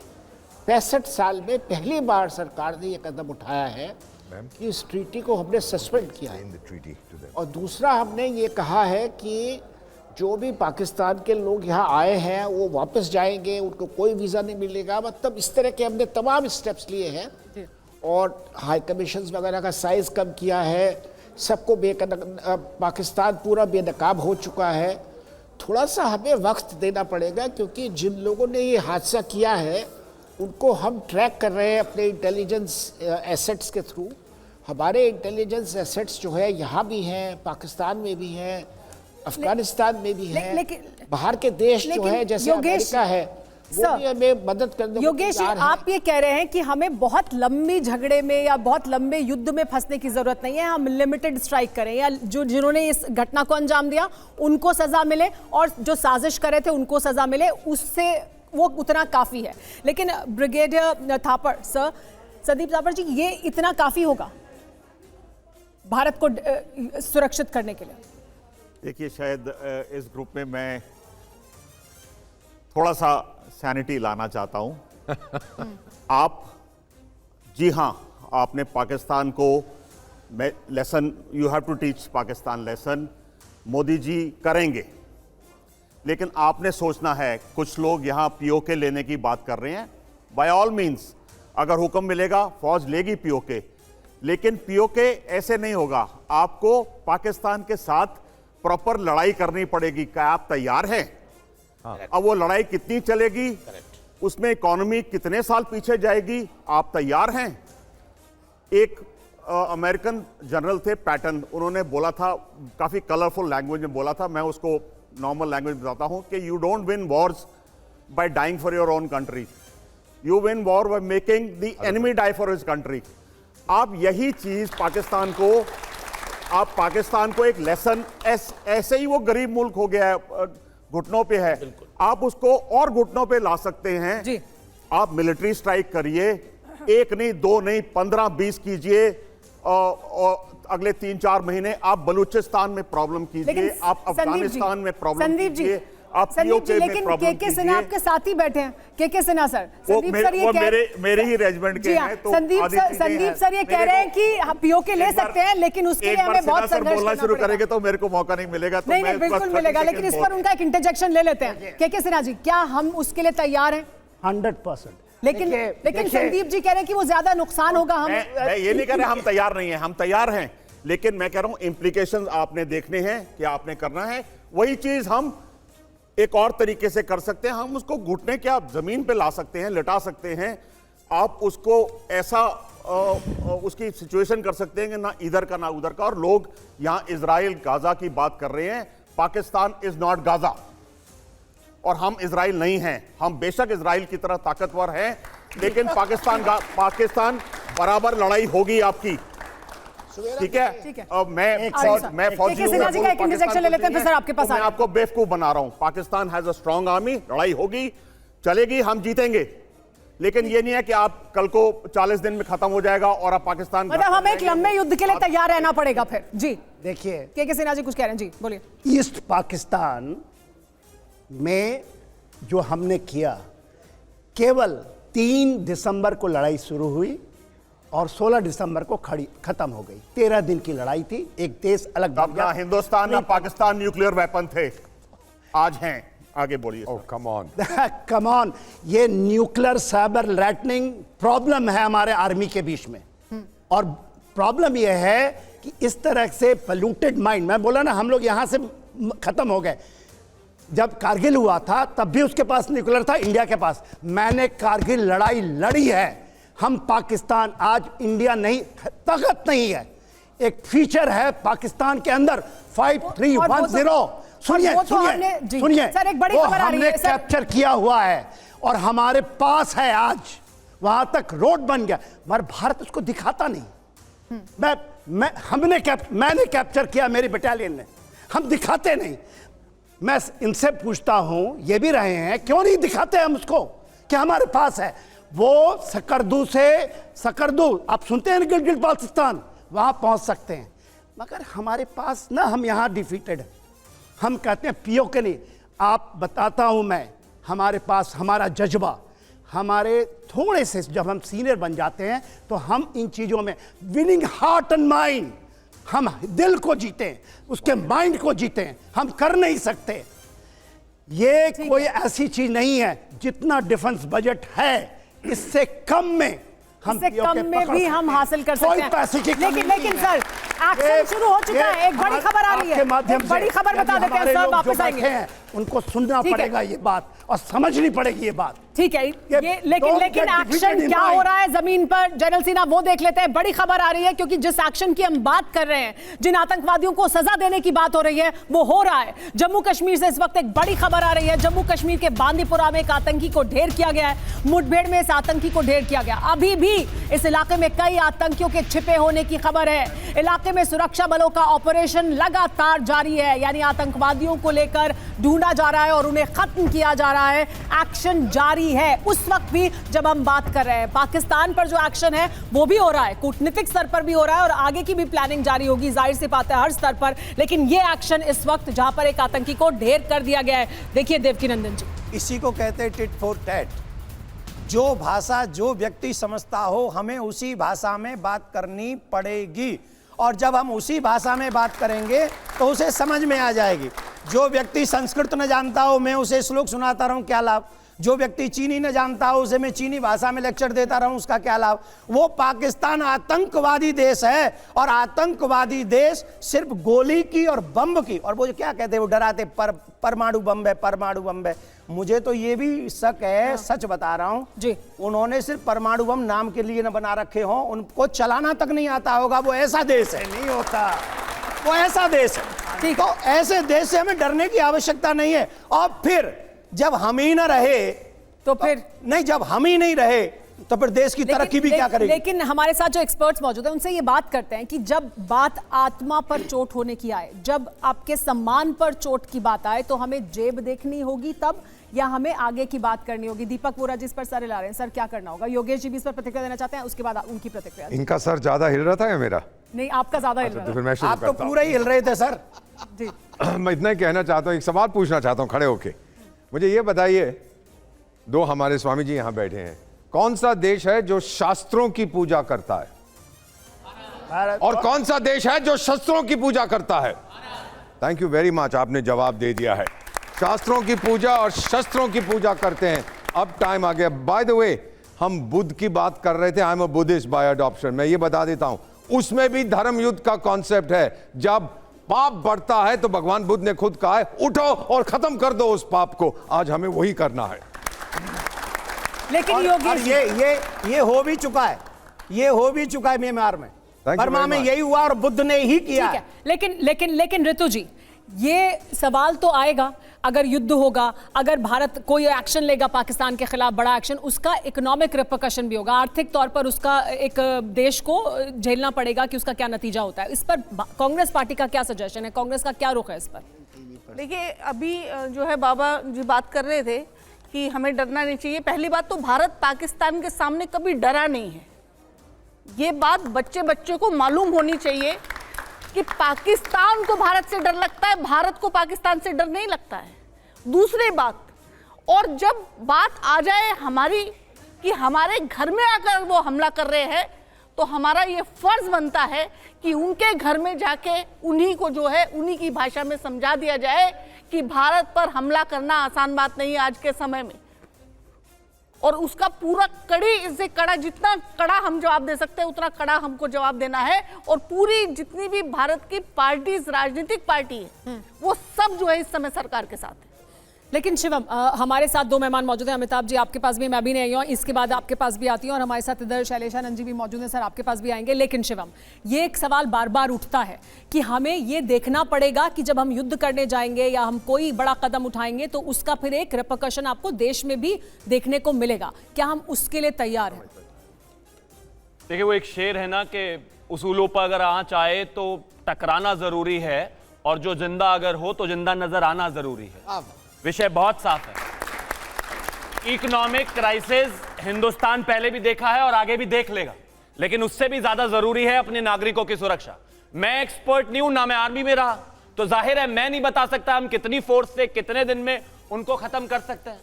J: 65 साल में पहली बार सरकार ने ये कदम उठाया है कि इस ट्रीटी को हमने सस्पेंड किया है। और दूसरा, हमने ये कहा है कि जो भी पाकिस्तान के लोग यहाँ आए हैं वो वापस जाएंगे, उनको कोई वीज़ा नहीं मिलेगा। मतलब इस तरह के हमने तमाम स्टेप्स लिए हैं और हाई कमीशंस वगैरह का साइज़ कम किया है। सबको पाकिस्तान पूरा बेनकाब हो चुका है। थोड़ा सा हमें वक्त देना पड़ेगा क्योंकि जिन लोगों ने ये हादसा किया है उनको हम ट्रैक कर रहे हैं अपने इंटेलिजेंस एसेट्स के थ्रू। हमारे इंटेलिजेंस एसेट्स जो है यहाँ भी हैं, पाकिस्तान में भी हैं, अफगानिस्तान में भी हैं, बाहर के देश जो है जैसे अमेरिका है वो भी हमें मदद करने।
A: योगेश, आप ये कह रहे हैं कि हमें बहुत लंबी झगड़े में या बहुत लंबे युद्ध में फंसने की जरूरत नहीं है, हम लिमिटेड स्ट्राइक करें या जिन्होंने इस घटना को अंजाम दिया उनको सजा मिले और जो साजिश कर रहे थे उनको सजा मिले, उससे वो उतना काफी है। लेकिन ब्रिगेडियर थापर सर, संदीप थापर जी, ये इतना काफी होगा भारत को सुरक्षित करने के लिए?
E: देखिए, शायद इस ग्रुप में मैं थोड़ा सा सैनिटी लाना चाहता हूं। आप, जी हां, आपने पाकिस्तान को lesson, you have to teach Pakistan lesson, Modi ji करेंगे। लेकिन आपने सोचना है, कुछ लोग यहां पीओके लेने की बात कर रहे हैं। बाय ऑल मींस अगर हुक्म मिलेगा फौज लेगी पीओके, लेकिन पीओके ऐसे नहीं होगा। आपको पाकिस्तान के साथ प्रॉपर लड़ाई करनी पड़ेगी। क्या आप तैयार हैं? अब वो लड़ाई कितनी चलेगी, उसमें इकोनॉमी कितने साल पीछे जाएगी, आप तैयार हैं? एक अमेरिकन जनरल थे पैटन, उन्होंने बोला था, काफी कलरफुल लैंग्वेज में बोला था, मैं उसको नॉर्मल लैंग्वेज बताता हूं कि you don't win wars by dying for your own country, you win war by making the enemy die for his country. आप यही चीज पाकिस्तान को एक लेसन, ऐसे ही वो गरीब मुल्क हो गया है, घुटनों पे है, आप उसको और घुटनों पे ला सकते हैं
A: जी।
E: आप मिलिट्री स्ट्राइक करिए, 1 नहीं 2 नहीं 15-20 कीजिए, और अगले 3-4 महीने आप बलूचिस्तान में प्रॉब्लम कीजिए, आप अफगानिस्तान में प्रॉब्लम कीजिए, आप
A: संदीप जी,
E: पीओके में
A: लेकिन
E: प्रॉब्लम
A: के सिन्हा आपके साथ ही बैठे हैं। के सिन्हा सर, संदीप सर ये
E: मेरे ही रेजिमेंट के हैं, तो
A: संदीप सर ये कह रहे हैं कि पीओके ले सकते हैं, लेकिन उसके लिए हमें बहुत संघर्ष
E: बोलना
A: करना
E: शुरू
A: पड़ेगा।
E: करेंगे तो मेरे को मौका नहीं मिलेगा। तो
A: नहीं,
E: मैं
A: बिल्कुल मिलेगा, लेकिन इस पर उनका एक इंटरजेक्शन ले लेते हैं। के सिन्हा जी, क्या हम उसके लिए तैयार हैं?
J: 100%।
A: लेकिन संदीप जी कह रहे हैं कि वो ज्यादा नुकसान होगा।
E: मैं ये नहीं कह रहा हम तैयार नहीं है, हम तैयार हैं, लेकिन मैं कह रहा हूं इंप्लीकेशंस आपने देखने हैं, क्या आपने करना है। वही चीज हम एक और तरीके से कर सकते हैं, हम उसको घुटने के आप जमीन पे ला सकते हैं, लिटा सकते हैं, आप उसको ऐसा उसकी सिचुएशन कर सकते हैं कि ना इधर का ना उधर का। और लोग यहां इजराइल गाजा की बात कर रहे हैं, पाकिस्तान इज नॉट गाजा, और हम इजराइल नहीं हैं। हम बेशक इजराइल की तरह ताकतवर हैं, लेकिन पाकिस्तान बराबर लड़ाई होगी आपकी, ठीक है? अब मैं फौजी हूं,
A: सिन्हा जी का एक इंटरजेक्शन ले लेते हैं, फिर सर आपके पास
E: मैं आपको बेवकूफ बना रहा हूं। Pakistan has a strong army, लड़ाई होगी, चलेगी, हम जीतेंगे, लेकिन ये नहीं है कि आप कल को 40 दिन में खत्म हो जाएगा और आप पाकिस्तान,
A: मतलब हमें एक लंबे युद्ध के लिए तैयार रहना पड़ेगा फिर। जी
J: देखिए,
A: के सिन्हा जी कुछ कह रहे हैं, जी बोलिए।
J: ईस्ट पाकिस्तान में जो हमने किया, केवल 3 दिसंबर को लड़ाई शुरू हुई और 16 दिसंबर को खत्म हो गई। 13 दिन की लड़ाई थी, एक देश अलग भाग गया।
E: हिंदुस्तान ना पाकिस्तान न्यूक्लियर वेपन थे, आज हैं। आगे बोलिए।
C: ओह कम ऑन
J: कम ऑन, ये न्यूक्लियर साइबर लैटनिंग प्रॉब्लम है हमारे आर्मी के बीच में। और प्रॉब्लम ये है कि इस तरह से पोल्यूटेड माइंड, मैं बोला ना हम लोग यहां से खत्म हो गए। जब कारगिल हुआ था तब भी उसके पास न्यूक्लियर था, इंडिया के पास। मैंने कारगिल लड़ाई लड़ी है। हम पाकिस्तान, आज इंडिया नहीं, ताकत नहीं है, एक फीचर है पाकिस्तान के अंदर 5310। सुनिए
A: सर, एक बड़ी खबर आ रही है,
J: हमने कैप्चर किया हुआ है और हमारे पास है, आज वहां तक रोड बन गया, मगर भारत उसको दिखाता नहीं। मैंने कैप्चर किया, मेरी बटालियन ने, हम दिखाते नहीं। मैं इनसे पूछता हूं, ये भी रहे हैं, क्यों नहीं दिखाते हम उसको कि हमारे पास है। वो सकरदू आप सुनते हैं गिलगित बाल्टिस्तान, वहां पहुंच सकते हैं, मगर हमारे पास ना, हम यहां डिफीटेड हैं। हम कहते हैं पीओके नहीं। आप बताता हूं मैं, हमारे पास हमारा जज्बा, हमारे थोड़े से जब हम सीनियर बन जाते हैं तो हम इन चीजों में विनिंग हार्ट एंड माइंड, हम दिल को जीते, उसके माइंड को जीते, हम कर नहीं सकते। ये कोई ऐसी चीज नहीं है, जितना डिफेंस बजट है इससे कम में हम
A: भी हम हासिल कर सकते हैं। लेकिन सर, एक्शन शुरू हो चुका है। एक बड़ी खबर आ रही है, बड़ी खबर बता देते हैं सर, वापस आएंगे।
J: उनको सुनना पड़ेगा ये बात और समझनी पड़ेगी ये बात,
A: ठीक है। ये लेकिन एक्शन क्या हो रहा है जमीन पर, जनरल सिन्हा, वो देख लेते हैं। बड़ी खबर आ रही है, क्योंकि जिस एक्शन की हम बात कर रहे हैं, जिन आतंकवादियों को सजा देने की बात हो रही है, वो हो रहा है। जम्मू कश्मीर से इस वक्त एक बड़ी खबर आ रही है। जम्मू कश्मीर के बांदीपुरा में एक आतंकी को ढेर किया गया है, मुठभेड़ में इस आतंकी को ढेर किया गया। अभी भी इस इलाके में कई आतंकियों के छिपे होने की खबर है। इलाके में सुरक्षा बलों का ऑपरेशन लगातार जारी है, यानी आतंकवादियों को लेकर ढूंढा जा रहा है और उन्हें खत्म किया जा रहा है। एक्शन जारी है। उस वक्त भी जब हम बात कर रहे हैं, पाकिस्तान पर जो एक्शन है वो भी हो रहा है, कूटनीतिक स्तर पर भी हो रहा है, और आगे की भी प्लानिंग जारी होगी, जाहिर सी बात है, हर स्तर पर। लेकिन ये एक्शन इस वक्त जहां पर एक आतंकी को ढेर कर दिया गया है, देखिए देवकीनंदन जी।
B: इसी को कहते हैं टिट फॉर टैट। जो भाषा जो व्यक्ति समझता हो, हमें उसी भाषा में बात करनी पड़ेगी, और जब हम उसी भाषा में बात करेंगे तो उसे समझ में आ जाएगी। जो व्यक्ति संस्कृत न जानता हो मैं उसे श्लोक सुनाता रहूं, क्या लाभ? जो व्यक्ति चीनी न जानता हो उसे मैं चीनी भाषा में लेक्चर देता रहूं, उसका क्या लाभ? वो पाकिस्तान आतंकवादी देश है, और आतंकवादी देश सिर्फ गोली की और बम की, और वो क्या कहते हैं, वो डराते परमाणु बम है, परमाणु बम है। मुझे तो ये भी शक है, सच बता रहा हूं
A: जी,
B: उन्होंने सिर्फ परमाणु बम नाम के लिए न बना रखे हो, उनको चलाना तक नहीं आता होगा। वो ऐसा देश है,
D: नहीं होता,
B: वो ऐसा देश है। तो ऐसे देश से हमें डरने की आवश्यकता नहीं है। और फिर जब हम ही न रहे
A: तो फिर
B: नहीं, जब हम ही नहीं रहे तो फिर देश की तरक्की भी क्या करेगी?
A: लेकिन हमारे साथ जो एक्सपर्ट्स मौजूद हैं उनसे ये बात करते हैं कि जब बात आत्मा पर चोट होने की आए, जब आपके सम्मान पर चोट की बात आए, तो हमें जेब देखनी होगी तब, या हमें आगे की बात करनी होगी? दीपक वोरा जी इस पर सर ला रहे हैं, सर क्या करना होगा? योगेश जी भी इस पर प्रतिक्रिया देना चाहते हैं, उसके बाद उनकी प्रतिक्रिया।
C: इनका सर ज्यादा हिल रहा था या मेरा?
A: नहीं, आपका ज्यादा हिल रहा
C: तो
A: है।
C: फिर मैं शुरू
B: आप तो
C: करता हूं।
B: पूरा ही हिल रहे थे सर
A: जी।
C: मैं इतना ही कहना चाहता हूं, एक सवाल पूछना चाहता हूं खड़े होके। मुझे ये बताइए, दो हमारे स्वामी जी यहां बैठे हैं, कौन सा देश है जो शास्त्रों की पूजा करता है, और कौन सा देश है जो शस्त्रों की पूजा करता है? थैंक यू वेरी मच, आपने जवाब दे दिया है। शास्त्रों की पूजा और शस्त्रों की पूजा करते हैं। अब टाइम आ गया। बाय द वे, हम बुद्ध की बात कर रहे थे, I am a Buddhist by adoption. मैं ये बता देता हूं, उसमें भी धर्म युद्ध का कॉन्सेप्ट है। जब पाप बढ़ता है तो भगवान बुद्ध ने खुद कहा है, उठो और खत्म कर दो उस पाप को। आज हमें वही करना है।
A: लेकिन
B: और
A: योगेश,
B: ये हो भी चुका है, ये हो भी चुका है म्यांमार में,
C: Thank you
B: बर्मा
C: very
B: में
C: much.
B: यही हुआ और बुद्ध ने ही किया
A: ठीक है। लेकिन ऋतु जी, ये सवाल तो आएगा, अगर युद्ध होगा, अगर भारत कोई एक्शन लेगा पाकिस्तान के खिलाफ, बड़ा एक्शन, उसका इकोनॉमिक रिपरकशन भी होगा, आर्थिक तौर पर उसका एक देश को झेलना पड़ेगा कि उसका क्या नतीजा होता है। इस पर कांग्रेस पार्टी का क्या सजेशन है, कांग्रेस का क्या रुख है इस पर?
G: देखिए, अभी जो है बाबा जी बात कर रहे थे कि हमें डरना नहीं चाहिए। पहली बात तो भारत पाकिस्तान के सामने कभी डरा नहीं है, ये बात बच्चे बच्चे को मालूम होनी चाहिए कि पाकिस्तान को भारत से डर लगता है, भारत को पाकिस्तान से डर नहीं लगता है। दूसरी बात, और जब बात आ जाए हमारी कि हमारे घर में आकर वो हमला कर रहे हैं, तो हमारा ये फर्ज बनता है कि उनके घर में जाके उन्हीं को जो है उन्हीं की भाषा में समझा दिया जाए कि भारत पर हमला करना आसान बात नहीं है आज के समय में, और उसका पूरा कड़ी से कड़ा, जितना कड़ा हम जवाब दे सकते हैं उतना कड़ा हमको जवाब देना है। और पूरी जितनी भी भारत की पार्टीज, राजनीतिक पार्टी है, वो सब जो है इस समय सरकार के साथ है।
A: लेकिन शिवम, हमारे साथ दो मेहमान मौजूद हैं। अमिताभ जी आपके पास भी, मैं भी नहीं आई हूँ, इसके बाद आपके पास भी आती हूँ, और हमारे साथ इधर शैलेशानंद जी भी मौजूद हैं, सर आपके पास भी आएंगे। लेकिन शिवम, ये एक सवाल बार बार उठता है कि हमें ये देखना पड़ेगा कि जब हम युद्ध करने जाएंगे या हम कोई बड़ा कदम उठाएंगे तो उसका फिर एक रिपरकशन आपको देश में भी देखने को मिलेगा। क्या हम उसके लिए तैयार हैं?
F: देखिए, वो एक शेर है ना कि उसूलों पर अगर आंच आए तो टकराना जरूरी है, और जो जिंदा अगर हो तो जिंदा नजर आना जरूरी है। विषय बहुत साफ है। इकोनॉमिक क्राइसिस हिंदुस्तान पहले भी देखा है और आगे भी देख लेगा, लेकिन उससे भी ज्यादा जरूरी है अपने नागरिकों की सुरक्षा। मैं एक्सपर्ट नहीं हूं, ना मैं आर्मी में रहा, तो जाहिर है मैं नहीं बता सकता हम कितनी फोर्स से कितने दिन में उनको खत्म कर सकते हैं।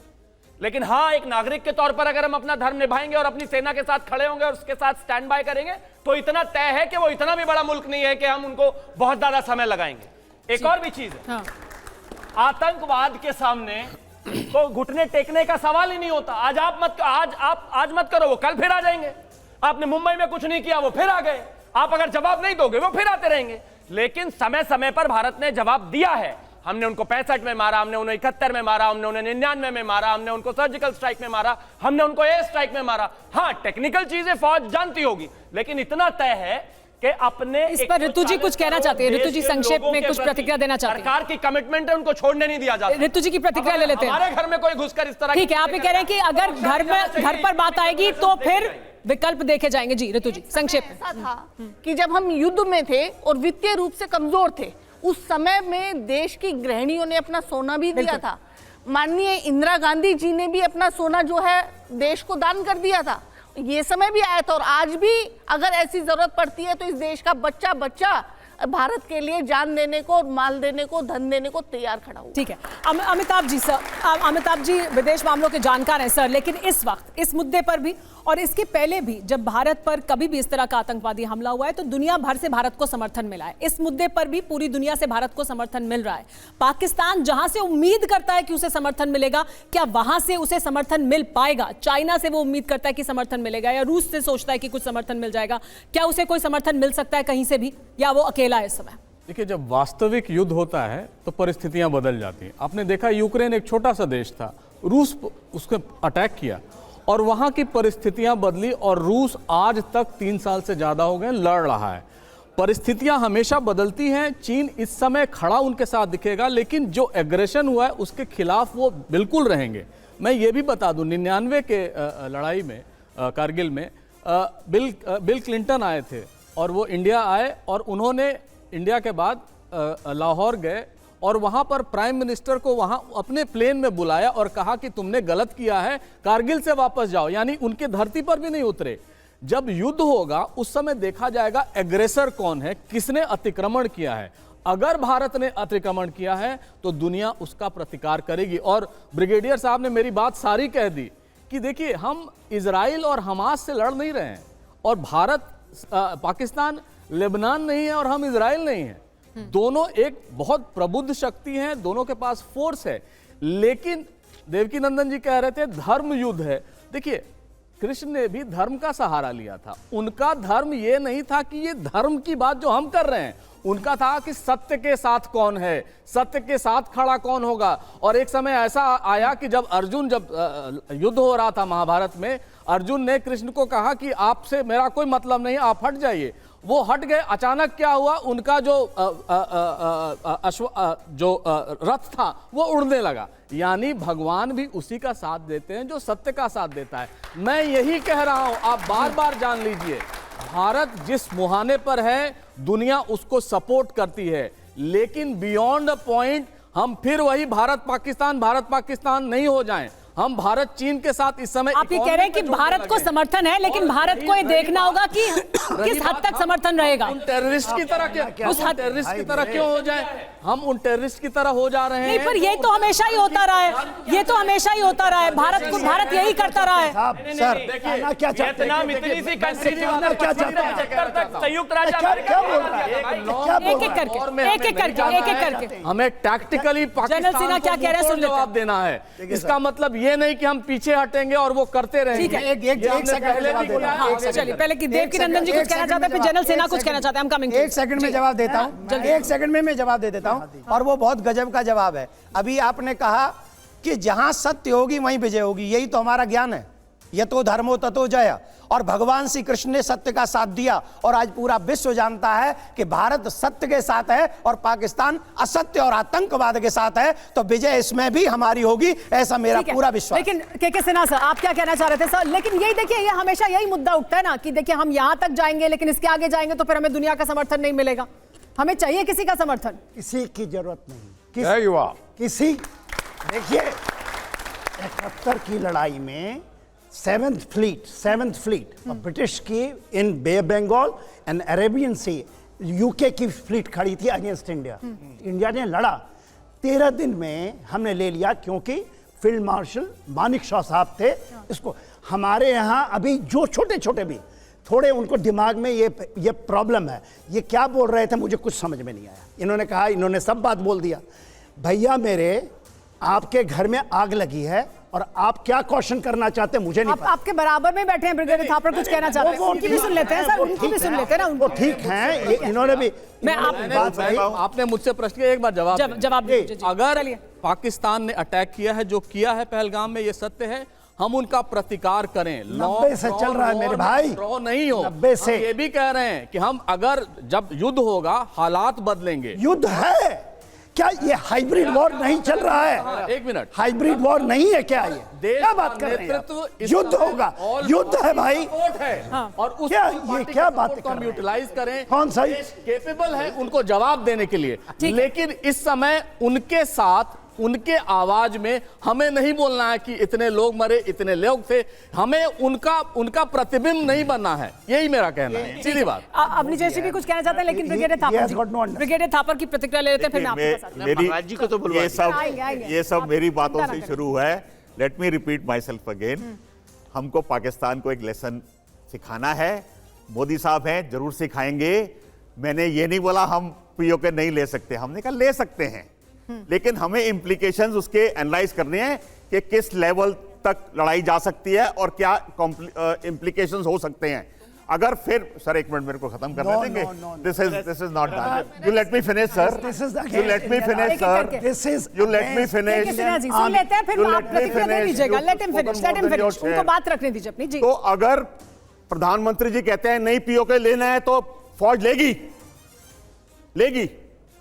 F: लेकिन हां, एक नागरिक के तौर पर अगर हम अपना धर्म निभाएंगे और अपनी सेना के साथ खड़े होंगे और उसके साथ स्टैंड बाय करेंगे, तो इतना तय है कि वो इतना भी बड़ा मुल्क नहीं है कि हम उनको बहुत ज्यादा समय लगाएंगे। एक और भी चीज है, आतंकवाद के सामने तो घुटने टेकने का सवाल ही नहीं होता। आज आप मत करो, वो कल फिर आ जाएंगे। आपने मुंबई में कुछ नहीं किया, वो फिर आ गए। आप अगर जवाब नहीं दोगे, वो फिर आते रहेंगे। लेकिन समय समय पर भारत ने जवाब दिया है। हमने उनको 65 में मारा, हमने उन्हें 71 में मारा, हमने उन्हें 99 में मारा, हमने उनको सर्जिकल स्ट्राइक में मारा, हमने उनको एयर स्ट्राइक में मारा। हाँ, टेक्निकल चीजें फौज जानती होगी, लेकिन इतना तय है कि अपने
A: इस पर ऋतु जी कुछ कहना चाहते हैं। ऋतु जी संक्षेप में कुछ प्रतिक्रिया देना चाहते हैं।
F: सरकार की कमिटमेंट है, उनको छोड़ने नहीं दिया जाता।
A: ऋतु जी की प्रतिक्रिया ले लेते हैं।
F: हमारे घर में कोई घुसकर इस तरह,
A: ठीक है, आप ये कह रहे हैं कि अगर घर पर बात आएगी तो फिर विकल्प देखे जाएंगे। जी ऋतु जी, संक्षेप में।
G: ऐसा था कि जब हम युद्ध में थे और वित्तीय रूप से कमजोर थे, उस समय में देश की गृहिणियों ने अपना सोना भी दिया था। माननीय इंदिरा गांधी जी ने भी अपना सोना जो है देश को दान कर दिया था। ये समय भी आया था, और आज भी अगर ऐसी जरूरत पड़ती है तो इस देश का बच्चा भारत के लिए जान देने को, माल देने को, धन देने को तैयार खड़ा हुआ।
A: ठीक है, अमिताभ जी सर, अमिताभ जी विदेश मामलों के जानकार हैं सर, लेकिन इस वक्त इस मुद्दे पर भी और इसके पहले भी जब भारत पर कभी भी इस तरह का आतंकवादी हमला हुआ है तो दुनिया भर से भारत को समर्थन मिला है। इस मुद्दे पर भी पूरी दुनिया से भारत को समर्थन मिल रहा है। पाकिस्तान जहां से उम्मीद करता है कि उसे समर्थन मिलेगा, क्या वहां से उसे समर्थन मिल पाएगा? चाइना से वो उम्मीद करता है कि समर्थन मिलेगा, या रूस से सोचता है कि कुछ समर्थन मिल जाएगा, क्या उसे कोई समर्थन मिल सकता है कहीं से भी, या वो अकेला है इस समय?
K: देखिए, जब वास्तविक युद्ध होता है तो परिस्थितियां बदल जाती हैं। आपने देखा यूक्रेन एक छोटा सा देश था, रूस उसको अटैक किया और वहां की परिस्थितियां बदली और रूस आज तक 3 साल से ज्यादा हो गए लड़ रहा है। परिस्थितियां हमेशा बदलती हैं। चीन इस समय खड़ा उनके साथ दिखेगा, लेकिन जो एग्रेशन हुआ है उसके खिलाफ वो बिल्कुल रहेंगे। मैं ये भी बता दूं, 99 के लड़ाई में कारगिल में बिल क्लिंटन आए थे और वो इंडिया आए और उन्होंने इंडिया के बाद लाहौर गए और वहां पर प्राइम मिनिस्टर को वहां अपने प्लेन में बुलाया और कहा कि तुमने गलत किया है, कारगिल से वापस जाओ, यानी उनके धरती पर भी नहीं उतरे। जब युद्ध होगा उस समय देखा जाएगा एग्रेसर कौन है, किसने अतिक्रमण किया है। अगर भारत ने अतिक्रमण किया है तो दुनिया उसका प्रतिकार करेगी। और ब्रिगेडियर साहब ने मेरी बात सारी कह दी कि देखिए, हम इजराइल और हमास से लड़ नहीं रहे हैं और भारत पाकिस्तान लेबनान नहीं है और हम इजराइल नहीं है। दोनों एक बहुत प्रबुद्ध शक्ति हैं, दोनों के पास फोर्स है। लेकिन देवकी नंदन जी कह रहे थे धर्म युद्ध है। देखिए, कृष्ण ने भी धर्म का सहारा लिया था। उनका धर्म ये नहीं था कि ये धर्म की बात जो हम कर रहे हैं, उनका था कि सत्य के साथ कौन है, सत्य के साथ खड़ा कौन होगा। और एक समय ऐसा आया कि जब युद्ध हो रहा था महाभारत में, अर्जुन ने कृष्ण को कहा कि आपसे मेरा कोई मतलब नहीं, आप हट जाइए। वो हट गए। अचानक क्या हुआ, उनका जो रथ था वो उड़ने लगा। यानी भगवान भी उसी का साथ देते हैं जो सत्य का साथ देता है। मैं यही कह रहा हूं, आप बार बार जान लीजिए, भारत जिस मुहाने पर है दुनिया उसको सपोर्ट करती है, लेकिन बियॉन्ड अ पॉइंट हम फिर वही भारत पाकिस्तान नहीं हो जाएं। हम भारत चीन के साथ इस समय
A: आप ये कह रहे हैं कि भारत को समर्थन है, लेकिन भारत को ये देखना होगा कि किस हद तक समर्थन रहेगा।
K: उन टेररिस्ट की तरह टेररिस्ट की तरह क्यों हो जाए? हम उन टेररिस्ट की तरह हो जा रहे हैं।
A: नहीं, पर ये तो हमेशा ही होता रहा है, ये तो हमेशा ही होता रहा है। भारत यही करता रहा है।
D: सर, क्या चाहते हैं?
F: इतनी सी कंट्री संयुक्त राज्य
A: एक एक करके
K: हमें टैक्टिकली
A: जनरल सिन्हा क्या कह रहे हैं सुन लेते हैं।
K: जवाब देना है। इसका मतलब ये नहीं कि हम पीछे हटेंगे और वो करते रहेंगे।
A: ठीक है, एक सेकंड, चलिए पहले कि देवकी नंदन जी कुछ कहना चाहते हैं, फिर जनरल सिन्हा कुछ कहना चाहते हैं। हम कमिंग
B: 1 सेकंड में जवाब देता हूं, 1 सेकंड में मैं जवाब दे देता हूं, और वो बहुत गजब का जवाब है। अभी आपने कहा कि जहां सत्य होगी वहीं विजय होगी, यही तो हमारा ज्ञान है। यतो धर्मो ततो जय, और भगवान श्री कृष्ण ने सत्य का साथ दिया और आज पूरा विश्व जानता है कि भारत सत्य के साथ है और पाकिस्तान असत्य और आतंकवाद के साथ है। तो विजय इसमें भी हमारी होगी, ऐसा मेरा पूरा विश्वास।
A: लेकिन के सिन्हा सर, आप क्या कहना चाह रहे थे सर? लेकिन यही देखिए, ये हमेशा यही मुद्दा उठता है ना कि देखिए, हम यहां तक जाएंगे लेकिन इसके आगे जाएंगे तो फिर हमें दुनिया का समर्थन नहीं मिलेगा। हमें चाहिए किसी का समर्थन,
D: किसी की जरूरत नहीं।
C: युवा
D: किसी, देखिए 71 की लड़ाई में 7th फ्लीट ब्रिटिश की in bay Bengal and Arabian sea, UK की फ्लीट खड़ी थी अगेंस्ट इंडिया। इंडिया ने लड़ा, 13 दिन में हमने ले लिया, क्योंकि फील्ड मार्शल मानिक शॉ साहब थे। इसको हमारे यहाँ अभी जो छोटे छोटे भी थोड़े उनको दिमाग में ये प्रॉब्लम है। ये क्या बोल रहे थे मुझे कुछ समझ में नहीं आया। इन्होंने कहा, इन्होंने सब बात बोल दिया। भैया मेरे, आपके घर में आग लगी है और आप क्या क्वेश्चन करना चाहते हैं मुझे नहीं पता।
A: आपके बराबर में बैठे हैं ब्रिगेडियर थापर, कुछ कहना चाहते हैं? उनकी भी सुन लेते हैं सर, उनकी भी सुन लेते हैं ना।
D: वो ठीक है, इन्होंने भी
K: आपने मुझसे प्रश्न किया, एक बार जवाब दीजिए। अगर पाकिस्तान ने अटैक किया है, जो किया है पहलगाम में, ये सत्य है, हम उनका प्रतिकार करें।
D: 90 से चल रहा है मेरे भाई,
K: ड्रॉ नहीं हो।
D: 90 से
K: ये भी कह रहे हैं कि हम अगर जब युद्ध होगा हालात बदलेंगे।
D: युद्ध है क्या? ये हाइब्रिड वॉर नहीं चल रहा है।
K: 1 मिनट,
D: हाइब्रिड वॉर नहीं है क्या? ये क्या बात कर रहे हैं? युद्ध होगा, युद्ध है भाई।
K: और उस
D: क्या ये क्या बात
K: को हम यूटिलाइज करें?
D: कौन सा
K: केपेबल है उनको जवाब देने के लिए, लेकिन इस समय उनके साथ उनके आवाज में हमें नहीं बोलना है कि इतने लोग मरे, इतने लोग थे, हमें उनका प्रतिबिंब नहीं बनना है, यही मेरा कहना है, सीधी बात।
A: अवनी जयश्री भी कुछ कहना चाहते हैं, लेकिन ब्रिगेडियर थापर की प्रतिक्रिया ले लेते हैं, फिर मैं आपके पास आता हूं।
E: ये सब मेरी बातों से शुरू है। Let me repeat my self again. हमको पाकिस्तान को एक लेसन सिखाना है। मोदी साहब हैं, जरूर सिखाएंगे। मैंने ये नहीं बोला हम पीओके नहीं ले सकते, हमने कहा ले सकते हैं, लेकिन हमें इंप्लीकेशंस उसके एनालाइज करने हैं कि किस लेवल तक लड़ाई जा सकती है और क्या इंप्लीकेशंस हो सकते हैं। अगर फिर सर एक मिनट मेरे को खत्म करने देंगे। This is not done. You let me finish sir. You let me finish sir. You let me finish.
A: सुन लेते हैं, फिर आप प्रतिक्रिया दे दीजिएगा। लेट हिम फिनिश, उनको बात रखने दीजिए अपनी। जी,
E: तो अगर प्रधानमंत्री जी कहते हैं नहीं पीओके लेना है तो फौज लेगी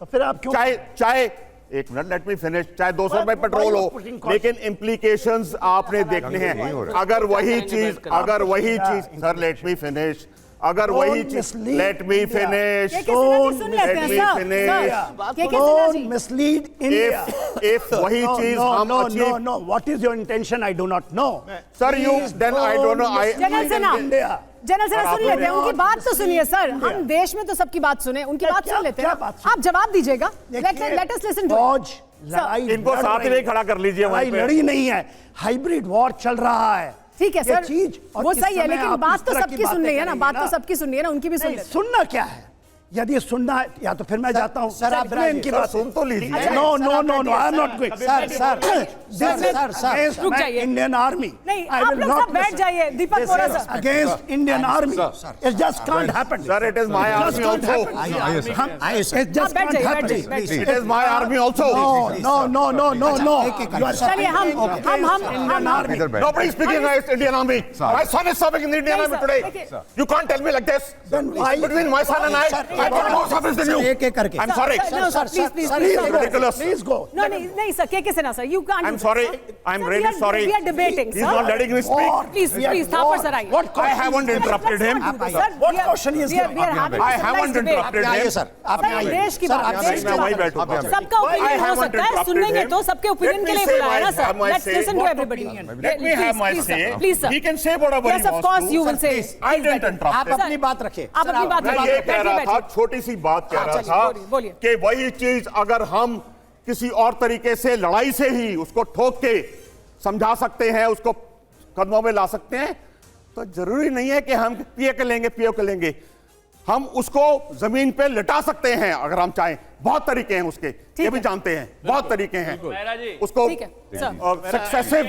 D: तो फिर आप क्यों
E: चाहे एक मिनट लेट मी फिनिश, चाहे 200 रुपए पेट्रोल हो, लेकिन इंप्लीकेशंस आपने देखने हैं। अगर वही चीज सर लेट मी फिनिश, अगर वही चीज let me finish,
D: mislead India.
E: If वही चीज हम achieve,
D: no what is your intention I do not know
E: sir. You then I don't know.
A: General सेना सुन लेते हैं, उनकी बात तो सुनिए सर। हम देश में तो सबकी बात सुने, उनकी बात सुन लेते हैं। आप जवाब दीजिएगा। लेट अस लिसन टू
D: फौज लड़ाई,
E: इनको साथ में खड़ा कर लीजिए।
D: लड़ाई लड़ी नहीं है, हाइब्रिड वॉर चल रहा है।
A: ठीक है सर,
D: चीज
A: वो सही है, लेकिन बात तो सबकी सुननी है ना, बात तो सबकी सुननी है ना, उनकी भी सुन लेते हैं।
D: सुनना क्या है? यदि सुनना है या तो फिर मैं जाता हूं।
B: सर आप
D: इनकी बात
E: सुन तो लीजिए।
D: No no no no I am not going.
A: Sir रुक जाइए।
D: इंडियन आर्मी
A: नहीं, आप लोग सब बैठ जाइए। Deepak Bora sir,
D: against Indian army it just can't happen
E: sir. It is my army also.
D: It just can't happen.
E: It is my army also.
D: No no no no no.
A: चलिए हम
E: Nobody is speaking against Indian Army. My son is serving in the Indian Army today. You can't tell me like this. Between my son and I got more service than you.
B: एक करके।
E: I'm sorry.
A: Please,
E: ridiculous.
D: Please go.
A: No, नहीं sir, के से ना sir, you can't.
E: I'm sorry. I'm really sorry.
A: We are debating,
E: He's
A: sir.
E: not letting me speak.
A: Please, Thapar sir, आइए.
E: I haven't interrupted him.
D: What question is there?
A: We are having
E: I haven't interrupted him.
B: Sir आप
A: देश की बात, देश की
E: वही
A: बात।
E: बैठूंगा।
A: सबका ओपिनियन हो सकता है, सुनेंगे तो सबके ओपिनियन के लिए बुलाया ना sir. Let's listen to everybody.
E: Let me have my say.
A: Please sir.
E: He can say whatever he
A: Yes, of
E: wants
A: course
E: to.
A: you will say.
E: I didn't interrupt
B: आप
E: him.
B: अपनी बात रखिए।
A: आप अपनी बात
E: मैं ये कह रहा था, छोटी सी बात कह रहा था
A: बोलिए।
E: कि वही चीज अगर हम किसी और तरीके से लड़ाई से ही उसको ठोक के समझा सकते हैं, उसको कदमों में ला सकते हैं, तो जरूरी नहीं है कि हम पीओके लेंगे। हम उसको जमीन पे लिटा सकते हैं अगर हम चाहें। बहुत तरीके हैं उसके, ये भी जानते हैं, बहुत तरीके हैं उसको सक्सेसिव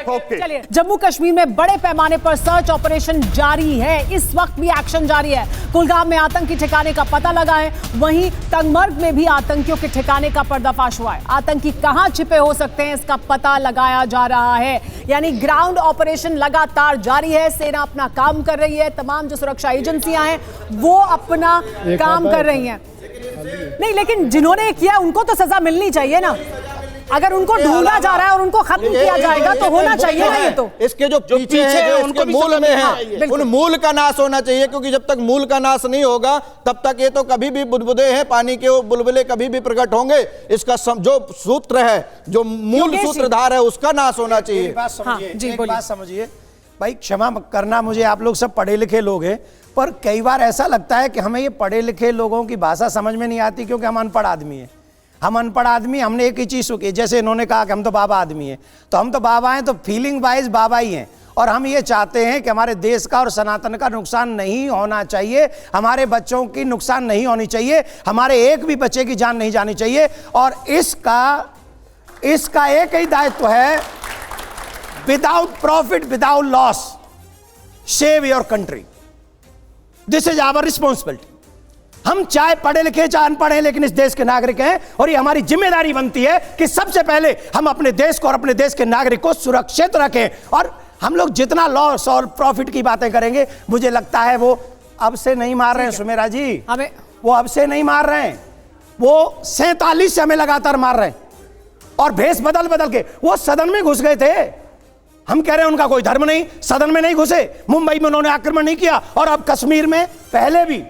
E: ठोक के।
A: चलिए, जम्मू कश्मीर में बड़े पैमाने पर सर्च ऑपरेशन जारी है। इस वक्त भी एक्शन जारी है। कुलगाम में आतंकी ठिकाने का पता लगा है, वहीं तंगमर्ग में भी आतंकियों के ठिकाने का पर्दाफाश हुआ है। आतंकी कहां छिपे हो सकते हैं, इसका पता लगाया जा रहा है। यानी ग्राउंड ऑपरेशन लगातार जारी है। सेना अपना काम कर रही है, तमाम जो सुरक्षा एजेंसियां हैं वो अपना काम कर रही हैं। नहीं, लेकिन जिन्होंने किया उनको तो सजा मिलनी चाहिए ना। अगर उनको ढूंढा जा रहा है और उनको खत्म किया जाएगा तो होना चाहिए ना। ये तो
I: इसके जो पीछे हैं उनके मूल में है, उन मूल का नाश होना चाहिए, क्योंकि जब तक मूल का नाश नहीं होगा तब तक ये तो कभी भी बुदबुदे हैं, पानी के वो बुलबुले कभी भी प्रकट होंगे। इसका जो सूत्र है, जो मूल सूत्रधार है, उसका नाश होना चाहिए।
B: एक बात समझिए भाई, क्षमा करना मुझे, आप लोग सब पढ़े लिखे लोग हैं, पर कई बार ऐसा लगता है कि हमें ये पढ़े लिखे लोगों की भाषा समझ में नहीं आती, क्योंकि हम अनपढ़ आदमी हैं। हम अनपढ़ आदमी, हमने एक ही चीज़ सुनी, जैसे इन्होंने कहा कि हम तो बाबा आदमी हैं, तो हम तो बाबा हैं, तो फीलिंग वाइज बाबा ही हैं। और हम ये चाहते हैं कि हमारे देश का और सनातन का नुकसान नहीं होना चाहिए, हमारे बच्चों की नुकसान नहीं होनी चाहिए, हमारे एक भी बच्चे की जान नहीं जानी चाहिए। और इसका एक ही दायित्व है, without profit, without loss, save your country. This is our responsibility. हम चाहे पढ़े लिखे चाहे अनपढ़ हैं, लेकिन इस देश के नागरिक हैं, और ये हमारी जिम्मेदारी बनती है कि सबसे पहले हम अपने देश को और अपने देश के नागरिक को सुरक्षित रखें। और हम लोग जितना लॉस और प्रॉफिट की बातें करेंगे, मुझे लगता है वो अब से नहीं मार रहे हैं सुमेरा जी, हमें वो अब से नहीं मार रहे हैं, वो 47 से हमें लगातार मार रहे हैं। और भेष बदल बदल के वो सदन में घुस गए थे। हम कह रहे हैं उनका कोई धर्म नहीं, सदन में नहीं घुसे, मुंबई में उन्होंने आक्रमण नहीं किया, और अब कश्मीर में पहले भी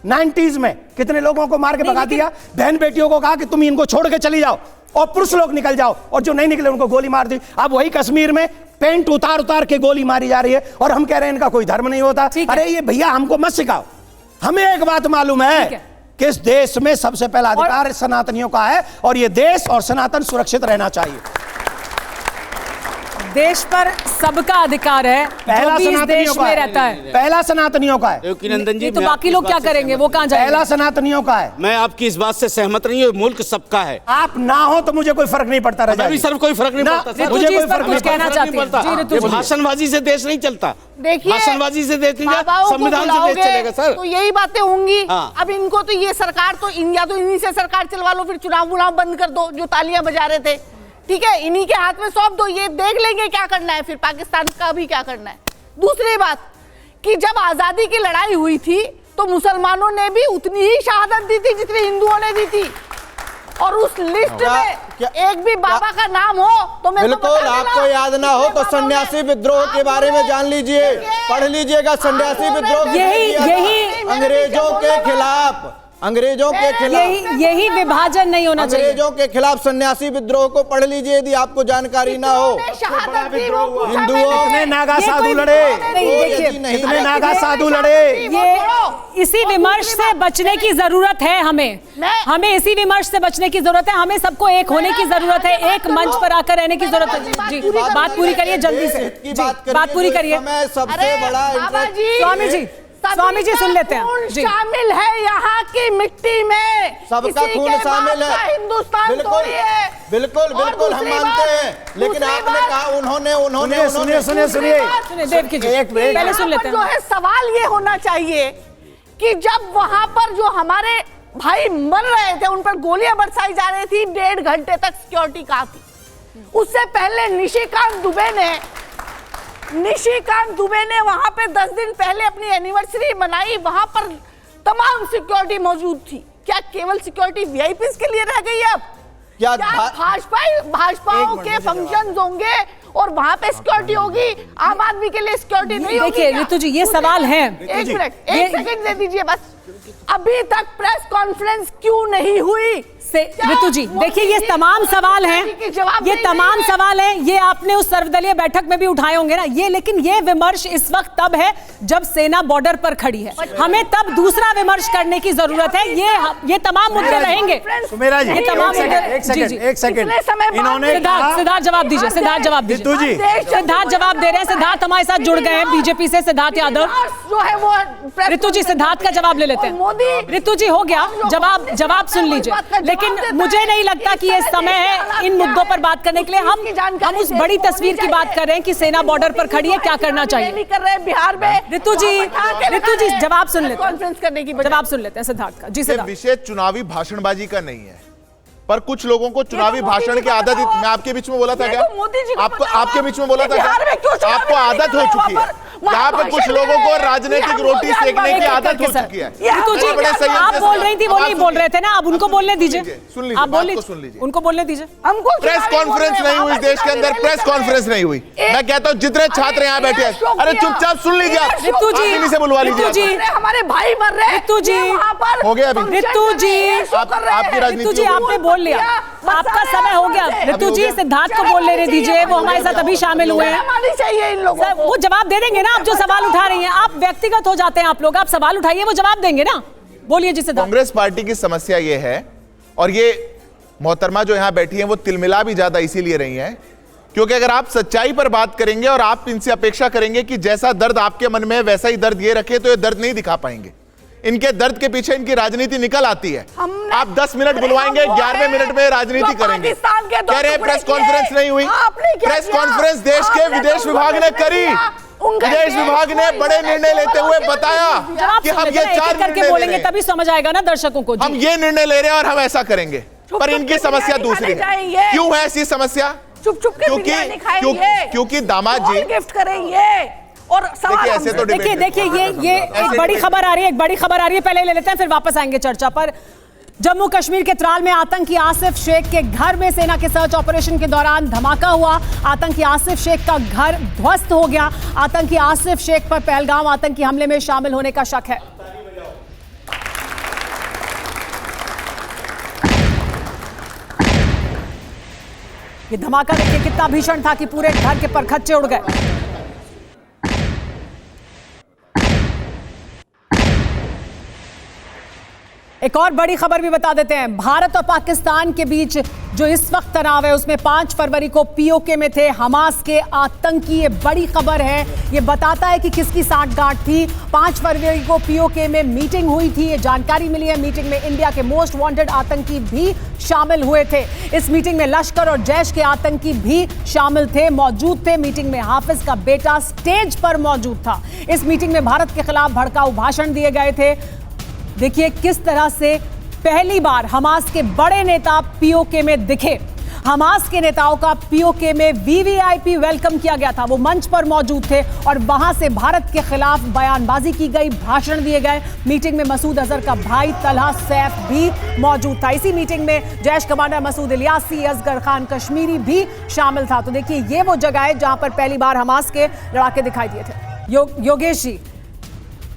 B: 90s में कितने लोगों को मार के भगा दिया। बहन बेटियों को कहा कि तुम इनको छोड़ के चली जाओ, और पुरुष लोग निकल जाओ, और जो नहीं निकले उनको गोली मार दी। अब वही कश्मीर में पेंट उतार उतार के गोली मारी जा रही है और हम कह रहे हैं इनका कोई धर्म नहीं होता। अरे ये भैया हमको मत सिखाओ, हमें एक बात मालूम है कि इस देश में सबसे पहला अधिकार सनातनियों का है और ये देश और सनातन सुरक्षित रहना चाहिए।
A: देश पर सबका अधिकार है,
B: पहला
A: जो भी इस
B: सनातनियों
A: देश
B: का
A: में
B: है,
A: रहता है।
B: पहला सनातनियों का है।
H: नंदन जी,
A: तो बाकी लोग क्या करेंगे, वो कहां जाएंगे?
B: पहला सनातनियों का है।
H: मैं आपकी इस बात से सहमत नहीं हूं, मुल्क सबका है।
B: आप ना हो तो मुझे कोई फर्क नहीं पड़ता। रजा
H: अभी सर कोई फर्क नहीं पड़ता।
A: ऋतु जी इस पर कुछ कहना चाहती हैं? जी,
H: भाषणबाजी से देश नहीं चलता।
G: देखिए,
H: भाषणबाजी से देश नहीं चलता,
G: बाबाओं को
H: संविधान से देश
G: बुलाओगे
H: चलेगा सर।
G: तो यही बातें होंगी।
H: हाँ।
G: अब इनको तो ये सरकार तो या तो इन्हीं से सरकार चलवा लो, फिर चुनाव बंद कर दो जो तालियां बजा रहे थे, ठीक है, इन्हीं के हाथ में सौंप दो, ये देख लेंगे क्या करना है, फिर पाकिस्तान का भी क्या करना है। दूसरी बात कि जब आजादी की लड़ाई हुई थी तो मुसलमानों ने भी उतनी ही शहादत दी थी जितनी हिंदुओं ने दी थी, और उस लिस्ट में एक भी बाबा का नाम हो तो मैं
I: बिल्कुल, आपको याद ना हो तो सन्यासी विद्रोह के बारे में जान लीजिए, पढ़ लीजिएगा। सन्यासी विद्रोह
A: यही
I: अंग्रेजों के खिलाफ, अंग्रेजों के खिलाफ,
A: यही विभाजन नहीं होना चाहिए।
I: अंग्रेजों के खिलाफ सन्यासी विद्रोह को पढ़ लीजिए यदि आपको जानकारी ना हो।
B: हिंदुओं इतने नागा साधु लड़े, इतने नागा साधु लड़े।
A: ये इसी विमर्श से बचने की जरूरत है, हमें इसी विमर्श से बचने की जरूरत है। हमें सबको एक होने की जरूरत है, एक मंच पर आकर रहने की जरूरत है। जी, बात पूरी करिए जल्दी से। जी, बात पूरी करिए।
I: सबसे बड़ा
A: स्वामी जी सुन लेते हैं। जी,
G: शामिल है यहाँ की मिट्टी में,
I: सबका खून शामिल है।
G: हिंदुस्तान
I: बिल्कुल बिल्कुल बिल्कुल हम मानते हैं, लेकिन आपने कहा उन्होंने
B: सुनिए
A: पहले सुन लेते हैं।
G: जो है सवाल ये होना चाहिए कि जब वहां पर जो हमारे भाई मर रहे थे, उन पर गोलियां बरसाई जा रही थी, 1.5 घंटे तक सिक्योरिटी कहाँ थी? उससे पहले निशिकांत दुबे ने वहां पे 10 दिन पहले अपनी एनिवर्सरी मनाई, वहां पर तमाम सिक्योरिटी मौजूद थी। क्या केवल सिक्योरिटी वीआईपीज के लिए रह गई? अब क्या भाजपाओं के फंक्शंस होंगे और वहां पे सिक्योरिटी होगी, आम आदमी के लिए सिक्योरिटी नहीं होगी?
A: देखिए ऋतु जी, ये सवाल है।
G: एक मिनट, एक सेकंड दे दीजिए बस। अभी तक प्रेस कॉन्फ्रेंस क्यों नहीं हुई?
A: ऋतु जी देखिए, ये तमाम सवाल हैं, ये तमाम सवाल हैं, ये आपने उस सर्वदलीय बैठक में भी उठाए होंगे ना ये, लेकिन ये विमर्श इस वक्त तब है जब सेना बॉर्डर पर खड़ी है। हमें तब दूसरा विमर्श करने की जरूरत है। ये तमाम मुद्दे रहेंगे।
B: सुमेरा जी, एक सेकंड, इन्होंने
A: सिद्धार्थ जवाब दीजिए। सिद्धार्थ जवाब दीजिए। सिद्धार्थ जवाब दे रहे हैं। सिद्धार्थ हमारे साथ जुड़ गए हैं बीजेपी से, सिद्धार्थ यादव
G: जो है वो।
A: ऋतु जी सिद्धार्थ का जवाब ले लेते हैं। ऋतु जी हो गया, जवाब सुन लीजिए। लेकिन मुझे नहीं लगता कि ये समय है इन मुद्दों पर बात करने के लिए। हम उस बड़ी तस्वीर की बात कर रहे हैं कि सेना बॉर्डर पर खड़ी है, क्या करना चाहिए।
G: कर रहे हैं बिहार में।
A: ऋतु जी जवाब सुन लेते हैं,
G: कॉन्फ्रेंस करने की
A: जवाब सुन लेते हैं सिद्धार्थ का। जी सिद्धार्थ,
E: विषय चुनावी भाषणबाजी का नहीं है, पर कुछ लोगों को चुनावी भाषण की आदत। मैं आपके बीच में बोला था क्या? आपके बीच में बोला था क्या? आपको आदत हो चुकी है। यहाँ पे कुछ लोगों को राजनीतिक रोटी सेकने की आदत हो चुकी है।
A: ऋतु जी आप बोल रही थी, वो नहीं बोल रहे थे ना, अब उनको बोलने दीजिए। आप सुन लीजिए, उनको बोलने दीजिए।
G: हमको
E: प्रेस कॉन्फ्रेंस नहीं हुई देश के अंदर, प्रेस कॉन्फ्रेंस नहीं हुई। मैं कहता हूँ जितने छात्र यहाँ बैठे हैं, अरे चुपचाप सुन लीजिए।
A: ऋतु जी
E: से बुलवा लीजिए।
G: हमारे भाई मर रहे हैं।
A: ऋतु जी
E: हो गया अभी।
A: ऋतु जी
E: आपकी राजनीति
A: आपने बोल लिया, आपका समय हो गया। ऋतु जी सिद्धार्थ को बोल लेने दीजिए, वो हमारे साथ अभी शामिल हुए हैं।
G: चाहिए इन लोगों को।
A: वो जवाब दे देंगे ना। आप जो सवाल उठा रही हैं, आप व्यक्तिगत हो जाते हैं आप लोग। आप सवाल उठाइए, वो जवाब देंगे ना। बोलिए जी सिद्धार्थ।
E: कांग्रेस पार्टी की समस्या ये है, और ये मोहतरमा जो यहां बैठी हैं वो तिलमिला भी ज्यादा इसीलिए रही हैं क्योंकि अगर आप सच्चाई पर बात करेंगे और आप इनसे अपेक्षा करेंगे कि जैसा दर्द आपके मन में है वैसा ही दर्द ये रखे, तो ये दर्द नहीं दिखा पाएंगे। इनके दर्द के पीछे इनकी राजनीति निकल आती है। आप 10 मिनट बुलवाएंगे, 11वें मिनट में राजनीति करेंगे। कह रहे हैं प्रेस कॉन्फ्रेंस नहीं हुई। प्रेस कॉन्फ्रेंस देश के विदेश विभाग ने करी। विदेश विभाग ने बड़े निर्णय लेते हुए बताया कि हम ये 4 निर्णय
A: बोलेंगे, तभी समझ आएगा ना दर्शकों को।
E: हम ये निर्णय ले रहे हैं और हम ऐसा करेंगे, पर इनकी समस्या दूसरी है। क्यों है ऐसी समस्या? क्योंकि दामाद जी
G: गिफ्ट करेंगे। और
E: ऐसे तो
A: देखिए ये एक बड़ी खबर आ रही है, पहले ले लेते हैं फिर वापस आएंगे चर्चा पर। जम्मू कश्मीर के त्राल में आतंकी आसिफ शेख के घर में सेना के सर्च ऑपरेशन के दौरान धमाका हुआ। आतंकी आसिफ शेख का घर ध्वस्त हो गया। आतंकी आसिफ शेख पर पहलगाम आतंकी हमले में शामिल होने का शक है। ये धमाका देखिए कितना भीषण था कि पूरे घर के परखच्चे उड़ गए। एक और बड़ी खबर भी बता देते हैं। भारत और पाकिस्तान के बीच जो इस वक्त तनाव है उसमें 5 फरवरी को पीओके में थे हमास के आतंकी। ये बड़ी खबर है, ये बताता है कि किसकी सांठगांठ थी। 5 फरवरी को पीओके में मीटिंग हुई थी, ये जानकारी मिली है। मीटिंग में इंडिया के मोस्ट वांटेड आतंकी भी शामिल हुए थे। इस मीटिंग में लश्कर और जैश के आतंकी भी शामिल थे, मौजूद थे। मीटिंग में हाफिज का बेटा स्टेज पर मौजूद था। इस मीटिंग में भारत के खिलाफ भड़काऊ भाषण दिए गए थे। देखिए किस तरह से पहली बार हमास के बड़े नेता पीओके में दिखे। हमास के नेताओं का पीओके में वीवीआईपी वेलकम किया गया था, वो मंच पर मौजूद थे और वहां से भारत के खिलाफ बयानबाजी की गई, भाषण दिए गए। मीटिंग में मसूद अजहर का भाई तलहा सैफ भी मौजूद था। इसी मीटिंग में जैश कमांडर मसूद इलियासी, असगर खान कश्मीरी भी शामिल था। तो देखिए ये वो जगह है जहां पर पहली बार हमास के लड़ाके दिखाई दिए थे। योगेश जी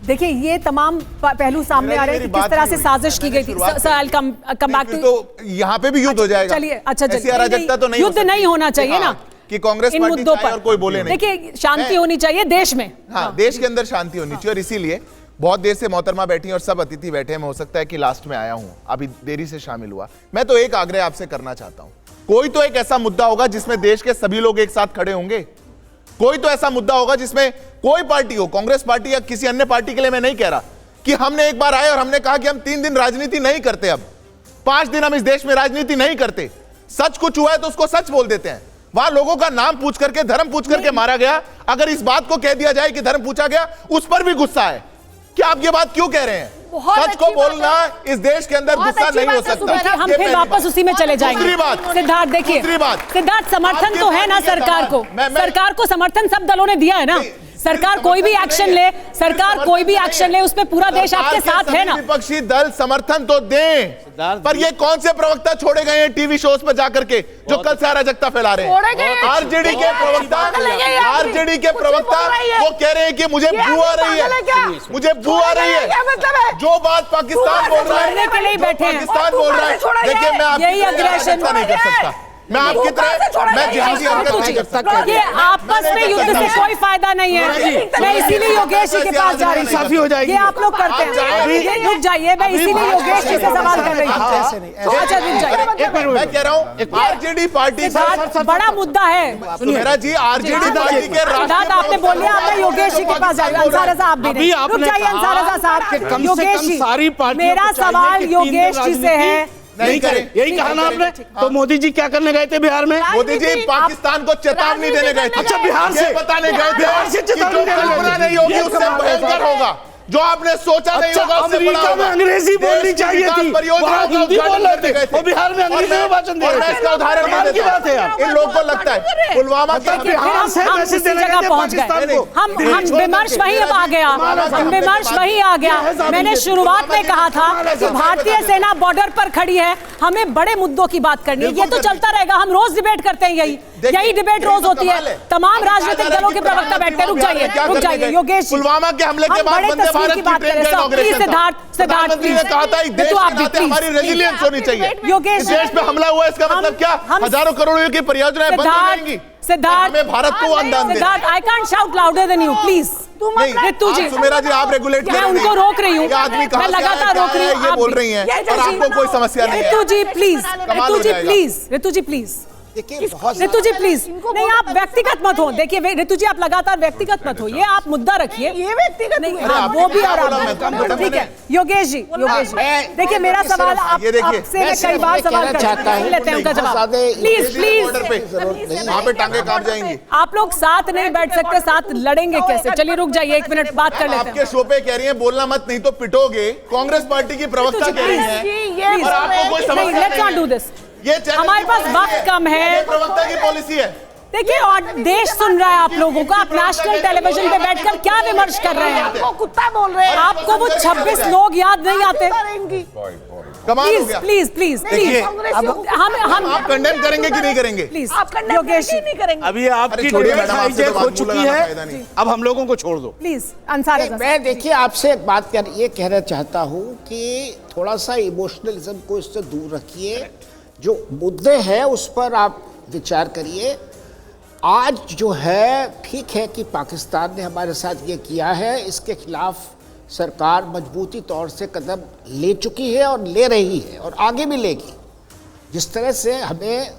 A: देखिए ये तमाम पहलू सामने आ रहे हैं कि किस तरह से साजिश की गई थी। Sir I come back to,
L: तो यहाँ पे भी युद्ध हो जाएगा।
A: चलिए अच्छा
L: ऐसी अराजकता तो नहीं,
A: युद्ध नहीं होना चाहिए ना
L: कि कांग्रेस
A: इन
L: पार्टी
A: मुद्दों
L: चाहे
A: पर।
L: और कोई बोले नहीं।
A: देखिए शांति होनी चाहिए देश में।
L: हाँ, देश के अंदर शांति होनी चाहिए और इसीलिए बहुत देर से मोहतरमा बैठी हैं और सब अतिथि बैठे हैं। मैं हो सकता है कि लास्ट में आया हूं, अभी देरी से शामिल हुआ। मैं तो एक आग्रह आपसे करना चाहता हूं, कोई तो एक ऐसा मुद्दा होगा जिसमें देश के सभी लोग एक साथ खड़े होंगे। कोई तो ऐसा मुद्दा होगा जिसमें कोई पार्टी हो, कांग्रेस पार्टी या किसी अन्य पार्टी के लिए मैं नहीं कह रहा कि हमने एक बार आए और हमने कहा कि हम 3 दिन राजनीति नहीं करते, अब 5 दिन हम इस देश में राजनीति नहीं करते। सच कुछ हुआ है तो उसको सच बोल देते हैं। वहां लोगों का नाम पूछ करके, धर्म पूछ करके मारा गया। अगर इस बात को कह दिया जाए कि धर्म पूछा गया, उस पर भी गुस्सा है। क्या आप ये बात क्यों कह रहे हैं? सच को बोलना इस देश के अंदर गुस्सा नहीं हो सकता।
A: हम फिर वापस उसी में चले जाएंगे।
L: दूसरी बात
A: सिद्धार्थ देखिए,
L: दूसरी बात
A: सिद्धार्थ समर्थन तो है ना सरकार को, सरकार को समर्थन सब दलों ने दिया है ना। सरकार कोई भी एक्शन ले, सरकार कोई भी एक्शन ले, उसमें पूरा देश आपके साथ है ना।
L: विपक्षी दल समर्थन तो दें, पर ये कौन से प्रवक्ता छोड़े गए हैं टीवी शोज पर जाकर के जो कल से अराजकता फैला रहे हैं? आरजेडी के प्रवक्ता वो कह रहे हैं कि मुझे बू आ रही है, मुझे बू आ रही है। जो बात पाकिस्तान बोल रहा है, पाकिस्तान बोल रहा है। देखिए मैं आपकी अराजकता नहीं कर सकता, मैं आपकी तरह मैं जिहादी हरकत नहीं कर सकता।
A: ये आपस में युद्ध से कोई फायदा नहीं है। मैं इसीलिए योगेश जी के पास जा रही हूँ। ये आप लोग करते हैं। रुक जाइए, मैं इसीलिए योगेश जी से सवाल कर रही हूँ। अच्छा रुक जाइए,
L: मैं कह रहा हूँ आरजेडी पार्टी
A: बड़ा मुद्दा है।
L: सुमेरा जी, आरजेडी पार्टी के
A: सिद्धार्थ आपने बोल लिया, आप योगेश जी के पास जा रही हूँ। अंसार रज़ा आप भी नहीं, रुक जाइए अंसार रज़ा साहब। योगेश जी मेरा सवाल योगेश जी से है,
L: नहीं करें,
H: यही कहा ना आपने। तो मोदी जी क्या करने गए थे बिहार में?
L: मोदी जी पाकिस्तान को चेतावनी देने गए थे।
H: अच्छा बिहार से
L: बताने गए थे कि जो कल्पना नहीं होगी उससे भयंकर होगा, जो आपने सोचा नहीं होगा उससे बड़ा होगा।
H: अमेरिका में अंग्रेजी बोलनी चाहिए थी, वहाँ हिंदी बोल रहे थे, और बिहार में अंग्रेजी में भाषण दे रहे थे।
L: मैं इसका उदाहरण
H: की बात है यार।
L: इन लोगों को लगता है पुलवामा के
H: बिहार से मैसेज देने
A: जगह पहुंच गए। हम विमर्श वहीं अब आ गया, हम विमर्श वहीं आ गया। मैंने शुरुआत में कहा था कि भारतीय सेना बॉर्डर पर खड़ी है, हमें बड़े मुद्दों की बात करनी है। ये तो चलता रहेगा, हम रोज डिबेट करते हैं, यही डिबेट रोज होती है। तमाम राजनीतिक दलों के प्रवक्ता बैठते हैं। रुक जाइए योगेश,
L: पुलवामा के हमले के बाद वंदे भारत की ट्रेन का इनॉग्रेशन था। प्रधानमंत्री ने कहा था इस देश के नाते हमारी रेजिलियंस होनी चाहिए।
A: योगेश,
L: देश पे हमला हुआ, इसका मतलब क्या? हजारों करोड़ों की परियोजनाएं बंद हो जाएंगी।
A: सिद्धार्थ,
L: हमें भारत को अनुदान दें।
A: Siddharth, I can't shout louder than you, please.
L: Ritu जी, सुमेरा जी आप रेगुलेट
A: मैं उनको रोक रही हूँ,
L: आदमी
A: मैं लगातार रोक रही हूँ,
L: ये बोल रही हैं और आपको कोई समस्या नहीं है।
A: Ritu ji please, Ritu ji please, Ritu ji please, नहीं आप व्यक्तिगत मत हो। देखिए रितु जी आप लगातार व्यक्तिगत मत हो, ये आप मुद्दा रखिए।
G: ये व्यक्तिगत
A: नहीं, वो भी और आप ठीक है। योगेश जी देखिए मेरा सवाल आपसे मैं कई बार सवाल करता हूं, लेते हैं उनका जवाब। प्लीज प्लीज,
L: वहाँ पे टांगे कांप जाएंगी।
A: आप लोग साथ नहीं बैठ सकते, साथ लड़ेंगे कैसे? चलिए रुक जाइए, 1 मिनट बात कर लेते हैं।
L: आपके शो पे कह रही हैं बोलना मत, नहीं तो पिटोगे। कांग्रेस पार्टी की प्रवक्ता कह रही हैं और आपको कोई समस्या नहीं।
A: लेट्स नॉट डू दिस,
L: ये
A: हमारे पास वक्त कम है।
L: प्रवक्ता की पॉलिसी है।
A: देखिए और देश सुन रहा है आप लोगों को, आप नेशनल टेलीविजन पे बैठकर क्या विमर्श कर रहे हैं?
G: आपको कुत्ता बोल रहे हैं।
A: आपको वो 26 लोग याद नहीं आते?
L: कमाल हो गया।
A: प्लीज प्लीज प्लीज, हम
L: आप कंडेम करेंगे कि नहीं करेंगे?
A: प्लीज
G: योगेश नहीं करेंगे।
H: अभी आपकी एक्सरसाइज हो चुकी है, अब हम लोगों को छोड़ दो
A: प्लीज। अंसार
J: मैं देखिए आपसे एक बात ये कहना चाहता हूँ कि थोड़ा सा इमोशनलिज्म को इससे दूर रखिए। जो मुद्दे हैं उस पर आप विचार करिए। आज जो है ठीक है कि पाकिस्तान ने हमारे साथ ये किया है, इसके खिलाफ सरकार मजबूती तौर से कदम ले चुकी है और ले रही है और आगे भी लेगी। जिस तरह से हमें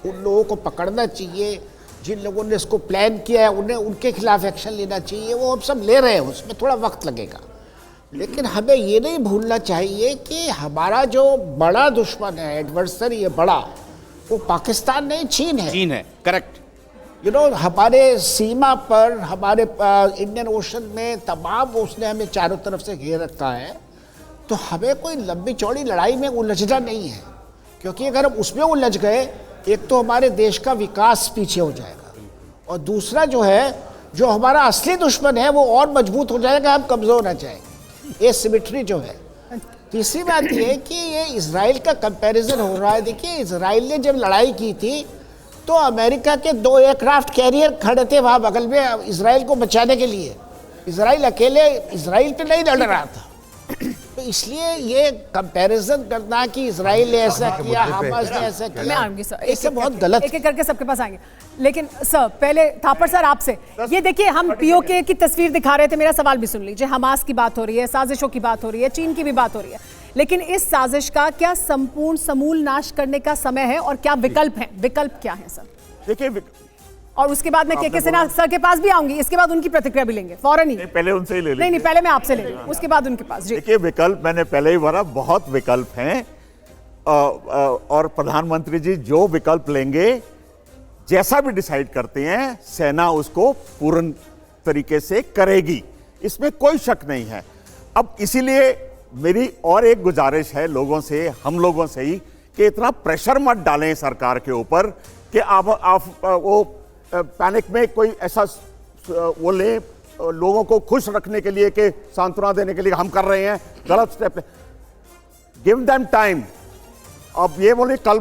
J: उन लोगों को पकड़ना चाहिए, जिन लोगों ने इसको प्लान किया है उन्हें उनके खिलाफ एक्शन लेना चाहिए, वो हम सब ले रहे हैं, उसमें थोड़ा वक्त लगेगा। लेकिन हमें ये नहीं भूलना चाहिए कि हमारा जो बड़ा दुश्मन है, एडवर्सरी है बड़ा, वो पाकिस्तान नहीं, चीन है।
H: चीन है, करेक्ट।
J: हमारे सीमा पर, हमारे इंडियन ओशन में तमाम उसने हमें चारों तरफ से घेर रखा है। तो हमें कोई लंबी चौड़ी लड़ाई में उलझना नहीं है, क्योंकि अगर हम उसमें उलझ गए, एक तो हमारे देश का विकास पीछे हो जाएगा और दूसरा जो है, जो हमारा असली दुश्मन है वो और मजबूत हो जाएगा, हम कमज़ोर रह जाएंगे। ये सिमेट्री जो है। तीसरी बात ये है कि ये इजराइल का कंपैरिजन हो रहा है। देखिए, इजराइल ने जब लड़ाई की थी तो अमेरिका के 2 एयरक्राफ्ट कैरियर खड़े थे वहाँ बगल में इजराइल को बचाने के लिए। इजराइल अकेले इजराइल पे नहीं लड़ रहा था। तो इसलिए ये कंपैरिजन करना कि इजराइल ने ऐसा किया, हमास ने ऐसा किया,
A: मैं आऊंगी सर,
J: इससे बहुत गलत।
A: एक एक करके सबके पास आएंगे। लेकिन सर, पहले थापर सर आपसे ये देखिए, हम पीओके की तस्वीर दिखा रहे थे, मेरा सवाल भी सुन लीजिए। हमास की बात हो रही है, साजिशों की बात हो रही है, चीन की भी बात हो रही है, लेकिन इस साजिश का क्या संपूर्ण समूल नाश करने का समय है और क्या विकल्प हैं? विकल्प क्या है सर?
D: देखिए,
A: और उसके बाद मैं के सिन्हा सर के पास भी आऊंगी, इसके बाद उनकी प्रतिक्रिया भी लेंगे फौरन ही।
D: पहले उनसे ही ले लेंगे।
A: नहीं, पहले मैं आपसे ले लूंगी, उसके बाद उनके पास। जी
D: देखिए, विकल्प मैंने पहले ही बोला, बहुत विकल्प हैं और प्रधानमंत्री जी जो विकल्प लेंगे, जैसा भी डिसाइड करते हैं, सेना उसको पूर्ण तरीके से करेगी, इसमें कोई शक नहीं है। अब इसीलिए मेरी और एक गुजारिश है लोगों से, हम लोगों से ही, कि इतना प्रेशर मत डालें सरकार के ऊपर कि आप वो पैनिक में कोई ऐसा वो ले, लोगों को खुश रखने के लिए, कि सांत्वना देने के लिए हम कर रहे हैं, गलत स्टेप। Give them time. अब ये बोले कल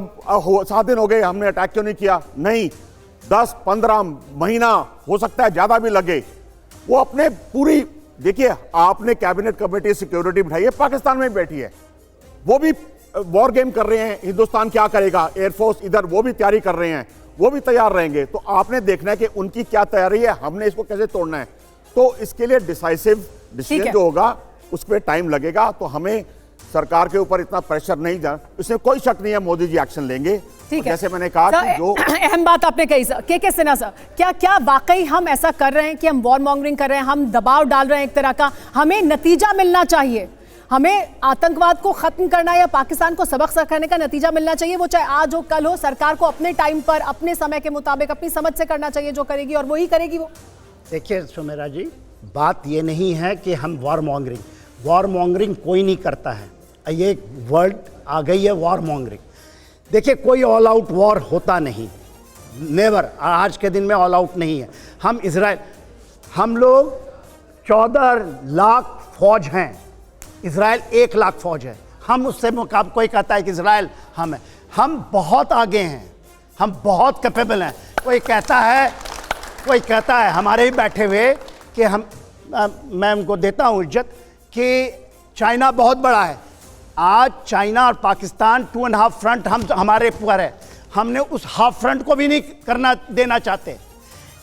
D: 7 दिन हो गए हमने अटैक क्यों नहीं किया, नहीं, 10-15 महीना हो सकता है, ज्यादा भी लगे। वो अपने पूरी, देखिए आपने कैबिनेट कमेटी सिक्योरिटी बिठाई है, पाकिस्तान में बैठी है, वो भी वॉर गेम कर रहे हैं, हिंदुस्तान क्या करेगा, एयरफोर्स इधर वो भी तैयारी कर रहे हैं, वो भी तैयार रहेंगे। तो आपने देखना है कि उनकी क्या तैयारी है, हमने इसको कैसे तोड़ना है। तो इसके लिए डिसाइसिव डिसीजन जो होगा उस पर टाइम लगेगा। तो हमें सरकार के ऊपर इतना प्रेशर नहीं जाना, इसमें कोई शक नहीं है, मोदी जी एक्शन लेंगे।
A: ठीक है,
D: जैसे मैंने कहा कि जो
A: अहम बात आपने कही सर, के सिन्हा सर, क्या वाकई हम ऐसा कर रहे हैं कि हम वॉर मॉन्गरिंग कर रहे हैं, हम दबाव डाल रहे हैं एक तरह का? हमें नतीजा मिलना चाहिए, हमें आतंकवाद को खत्म करना या पाकिस्तान को सबक सिखाने का नतीजा मिलना चाहिए। वो चाहे आज हो कल हो, सरकार को अपने टाइम पर, अपने समय के मुताबिक, अपनी समझ से करना चाहिए जो करेगी, और वही करेगी वो।
J: देखिए सुमेरा जी, बात ये नहीं है कि हम वॉर मॉन्गरिंग कोई नहीं करता है। ये वर्ड आ गई है वॉर मॉन्गरिंग। देखिए, कोई ऑल आउट वॉर होता नहीं, नेवर। आज के दिन में ऑल आउट नहीं है। हम लोग 14 लाख फौज हैं, इजराइल 1 लाख फौज है। हम उससे मुकाबला, कोई कहता है कि इजराइल हम बहुत आगे हैं, हम बहुत कैपेबल हैं। कोई कहता है हमारे ही बैठे हुए कि मैं उनको देता हूँ इज्जत कि चाइना बहुत बड़ा है। आज चाइना और पाकिस्तान 2.5 फ्रंट हमारे ऊपर है, हमने उस हाफ फ्रंट को भी नहीं करना देना चाहते।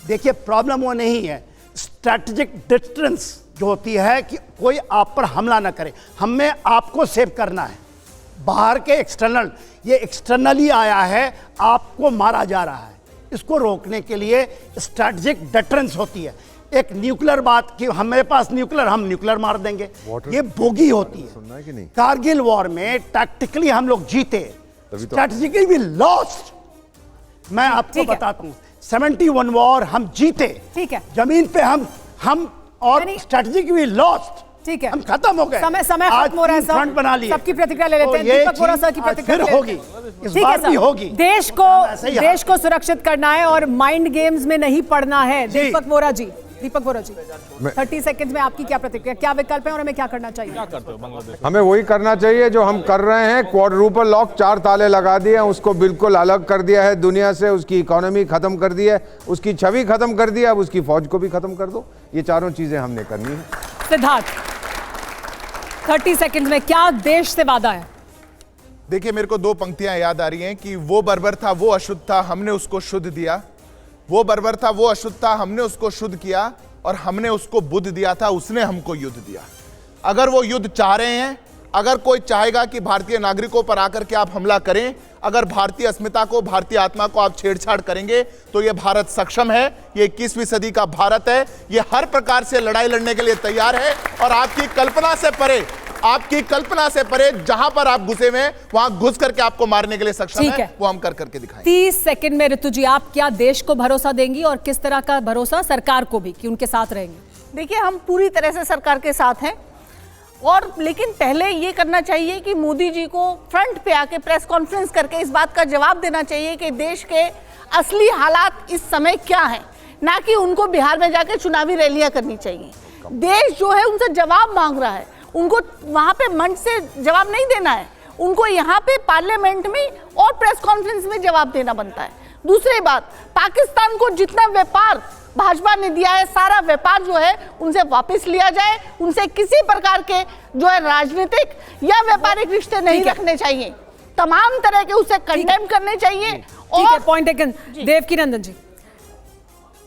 J: देखिए, प्रॉब्लम वो नहीं है, स्ट्रैटेजिक डिस्टेंस जो होती है कि कोई आप पर हमला ना करे, हमें आपको सेव करना है। बाहर के एक्सटर्नल, ये एक्सटर्नली आया है, आपको मारा जा रहा है, इसको रोकने के लिए स्ट्रैटेजिक डिफरेंस होती है। एक न्यूक्लियर बात कि हमारे पास न्यूक्लियर, हम न्यूक्लियर मार देंगे, ये बोगी होती है। कारगिल वॉर में टैक्टिकली हम लोग जीते, स्ट्रैटेजिकली वी लॉस्ट। मैं आपको बताता हूँ, 71 वॉर हम जीते,
A: ठीक है,
J: जमीन पे हम और स्ट्रैटेजिकली लॉस्ट,
A: ठीक है,
J: हम खत्म हो गए।
A: समय खत्म हो रहा है सर,
J: फ्रंट बना लिया।
A: सबकी प्रतिक्रिया ले लेते हैं। दीपक बोरा सर की प्रतिक्रिया
J: फिर होगी, इस बार भी होगी।
A: देश को सुरक्षित करना है और माइंड गेम्स में नहीं पड़ना है। दीपक बोरा जी, 30 सेकंड्स में आपकी क्या प्रतिक्रिया, क्या विकल्प है और हमें क्या करना चाहिए? क्या करते हो बांग्लादेश?
C: हमें वही करना चाहिए जो हम कर रहे हैं। क्वाड्रुपल लॉक, 4 ताले लगा दिए, उसको बिल्कुल अलग कर दिया है दुनिया से, उसकी इकोनॉमी खत्म कर दी है, उसकी छवि खत्म कर दी है, अब उसकी फौज को भी खत्म कर दो। ये चारों चीजें हमने करनी है।
A: सिद्धार्थ, 30 सेकंड्स में क्या देश से वादा है?
L: देखिए, मेरे को दो पंक्तियां याद आ रही हैं कि वो बर्बर था, वो अशुद्ध था, हमने उसको शुद्ध दिया। वो बर्बर था, वो अशुद्ध था, हमने उसको शुद्ध किया, और हमने उसको बुद्ध दिया था, उसने हमको युद्ध दिया। अगर वो युद्ध चाह रहे हैं, अगर कोई चाहेगा कि भारतीय नागरिकों पर आकर के आप हमला करें, अगर भारतीय अस्मिता को, भारतीय आत्मा को आप छेड़छाड़ करेंगे, तो ये भारत सक्षम है। ये 21वीं सदी का भारत है। ये हर प्रकार से लड़ाई लड़ने के लिए तैयार है, और आपकी कल्पना से परे जहां पर आप घुसे हुए हैं, वहां घुस करके आपको मारने के लिए सक्षम है। वो हम कर करके दिखाएंगे।
A: 30 सेकंड में ऋतु जी, आप क्या देश को भरोसा देंगी और किस तरह का भरोसा सरकार को भी कि उनके साथ रहेंगे?
G: देखिए, हम पूरी तरह से सरकार के साथ हैं, और लेकिन पहले ये करना चाहिए कि मोदी जी को फ्रंट पे आके प्रेस कॉन्फ्रेंस करके इस बात का जवाब देना चाहिए कि देश के असली हालात इस समय क्या हैं, ना कि उनको बिहार में जाके चुनावी रैलियां करनी चाहिए। देश जो है उनसे जवाब मांग रहा है, उनको वहां पे मंच से जवाब नहीं देना है, उनको यहाँ पे पार्लियामेंट में और प्रेस कॉन्फ्रेंस में जवाब देना बनता है। दूसरी बात, पाकिस्तान को जितना व्यापार भाजपा ने दिया है, सारा व्यापार जो है उनसे वापस लिया जाए। उनसे किसी प्रकार के जो है राजनीतिक या व्यापारिक रिश्ते नहीं रखने चाहिए, तमाम तरह के उसे कंडेम करने चाहिए।
A: और पॉइंट टेकन। देवकीनंदन जी,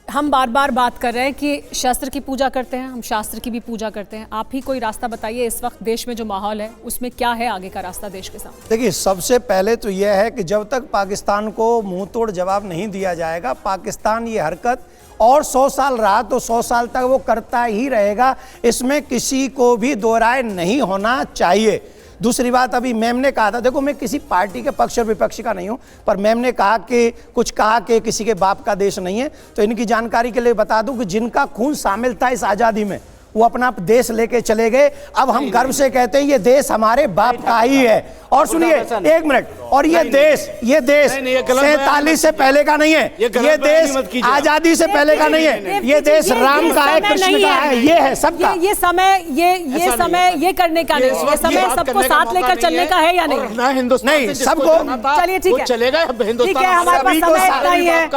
A: हम बार बार बात कर रहे हैं कि शस्त्र की पूजा करते हैं, हम शास्त्र की भी पूजा करते हैं। आप ही कोई रास्ता बताइए, इस वक्त देश में जो माहौल है उसमें क्या है आगे का रास्ता देश के सामने?
B: देखिए, सबसे पहले तो यह है कि जब तक पाकिस्तान को मुंह तोड़ जवाब नहीं दिया जाएगा, पाकिस्तान ये हरकत और 100 साल रहा तो 100 साल तक वो करता ही रहेगा। इसमें किसी को भी दो राय नहीं होना चाहिए। दूसरी बात, अभी मैम ने कहा था, देखो मैं किसी पार्टी के पक्ष और विपक्ष का नहीं हूं, पर मैम ने कहा कि किसी के बाप का देश नहीं है, तो इनकी जानकारी के लिए बता दूं कि जिनका खून शामिल था इस आज़ादी में, वो अपना देश लेके चले गए। अब हम गर्व से कहते हैं ये देश हमारे बाप का ही है। और सुनिए एक मिनट, और ये देश 47 से पहले का नहीं है, ये देश आजादी से पहले का नहीं है, ये देश राम का है, कृष्ण का है, ये है सबका।
A: ये समय ये करने का नहीं, ये समय सबको साथ लेकर चलने का है या नहीं?
B: नहीं, सबको।
A: चलिए ठीक है,
H: चलेगा
A: ठीक है, हमारे पास समय इतना ही है,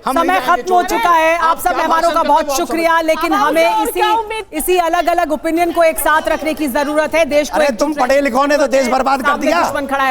A: समय खत्म हो चुका है। आप सब मेहमानों का बहुत शुक्रिया, लेकिन हमें इसी अलग अलग ओपिनियन को एक साथ रखने की जरूरत है। देश को,
B: तुम पढ़े लिखों ने तो देश बर्बाद कर दिया।
A: दुश्मन खड़ा है।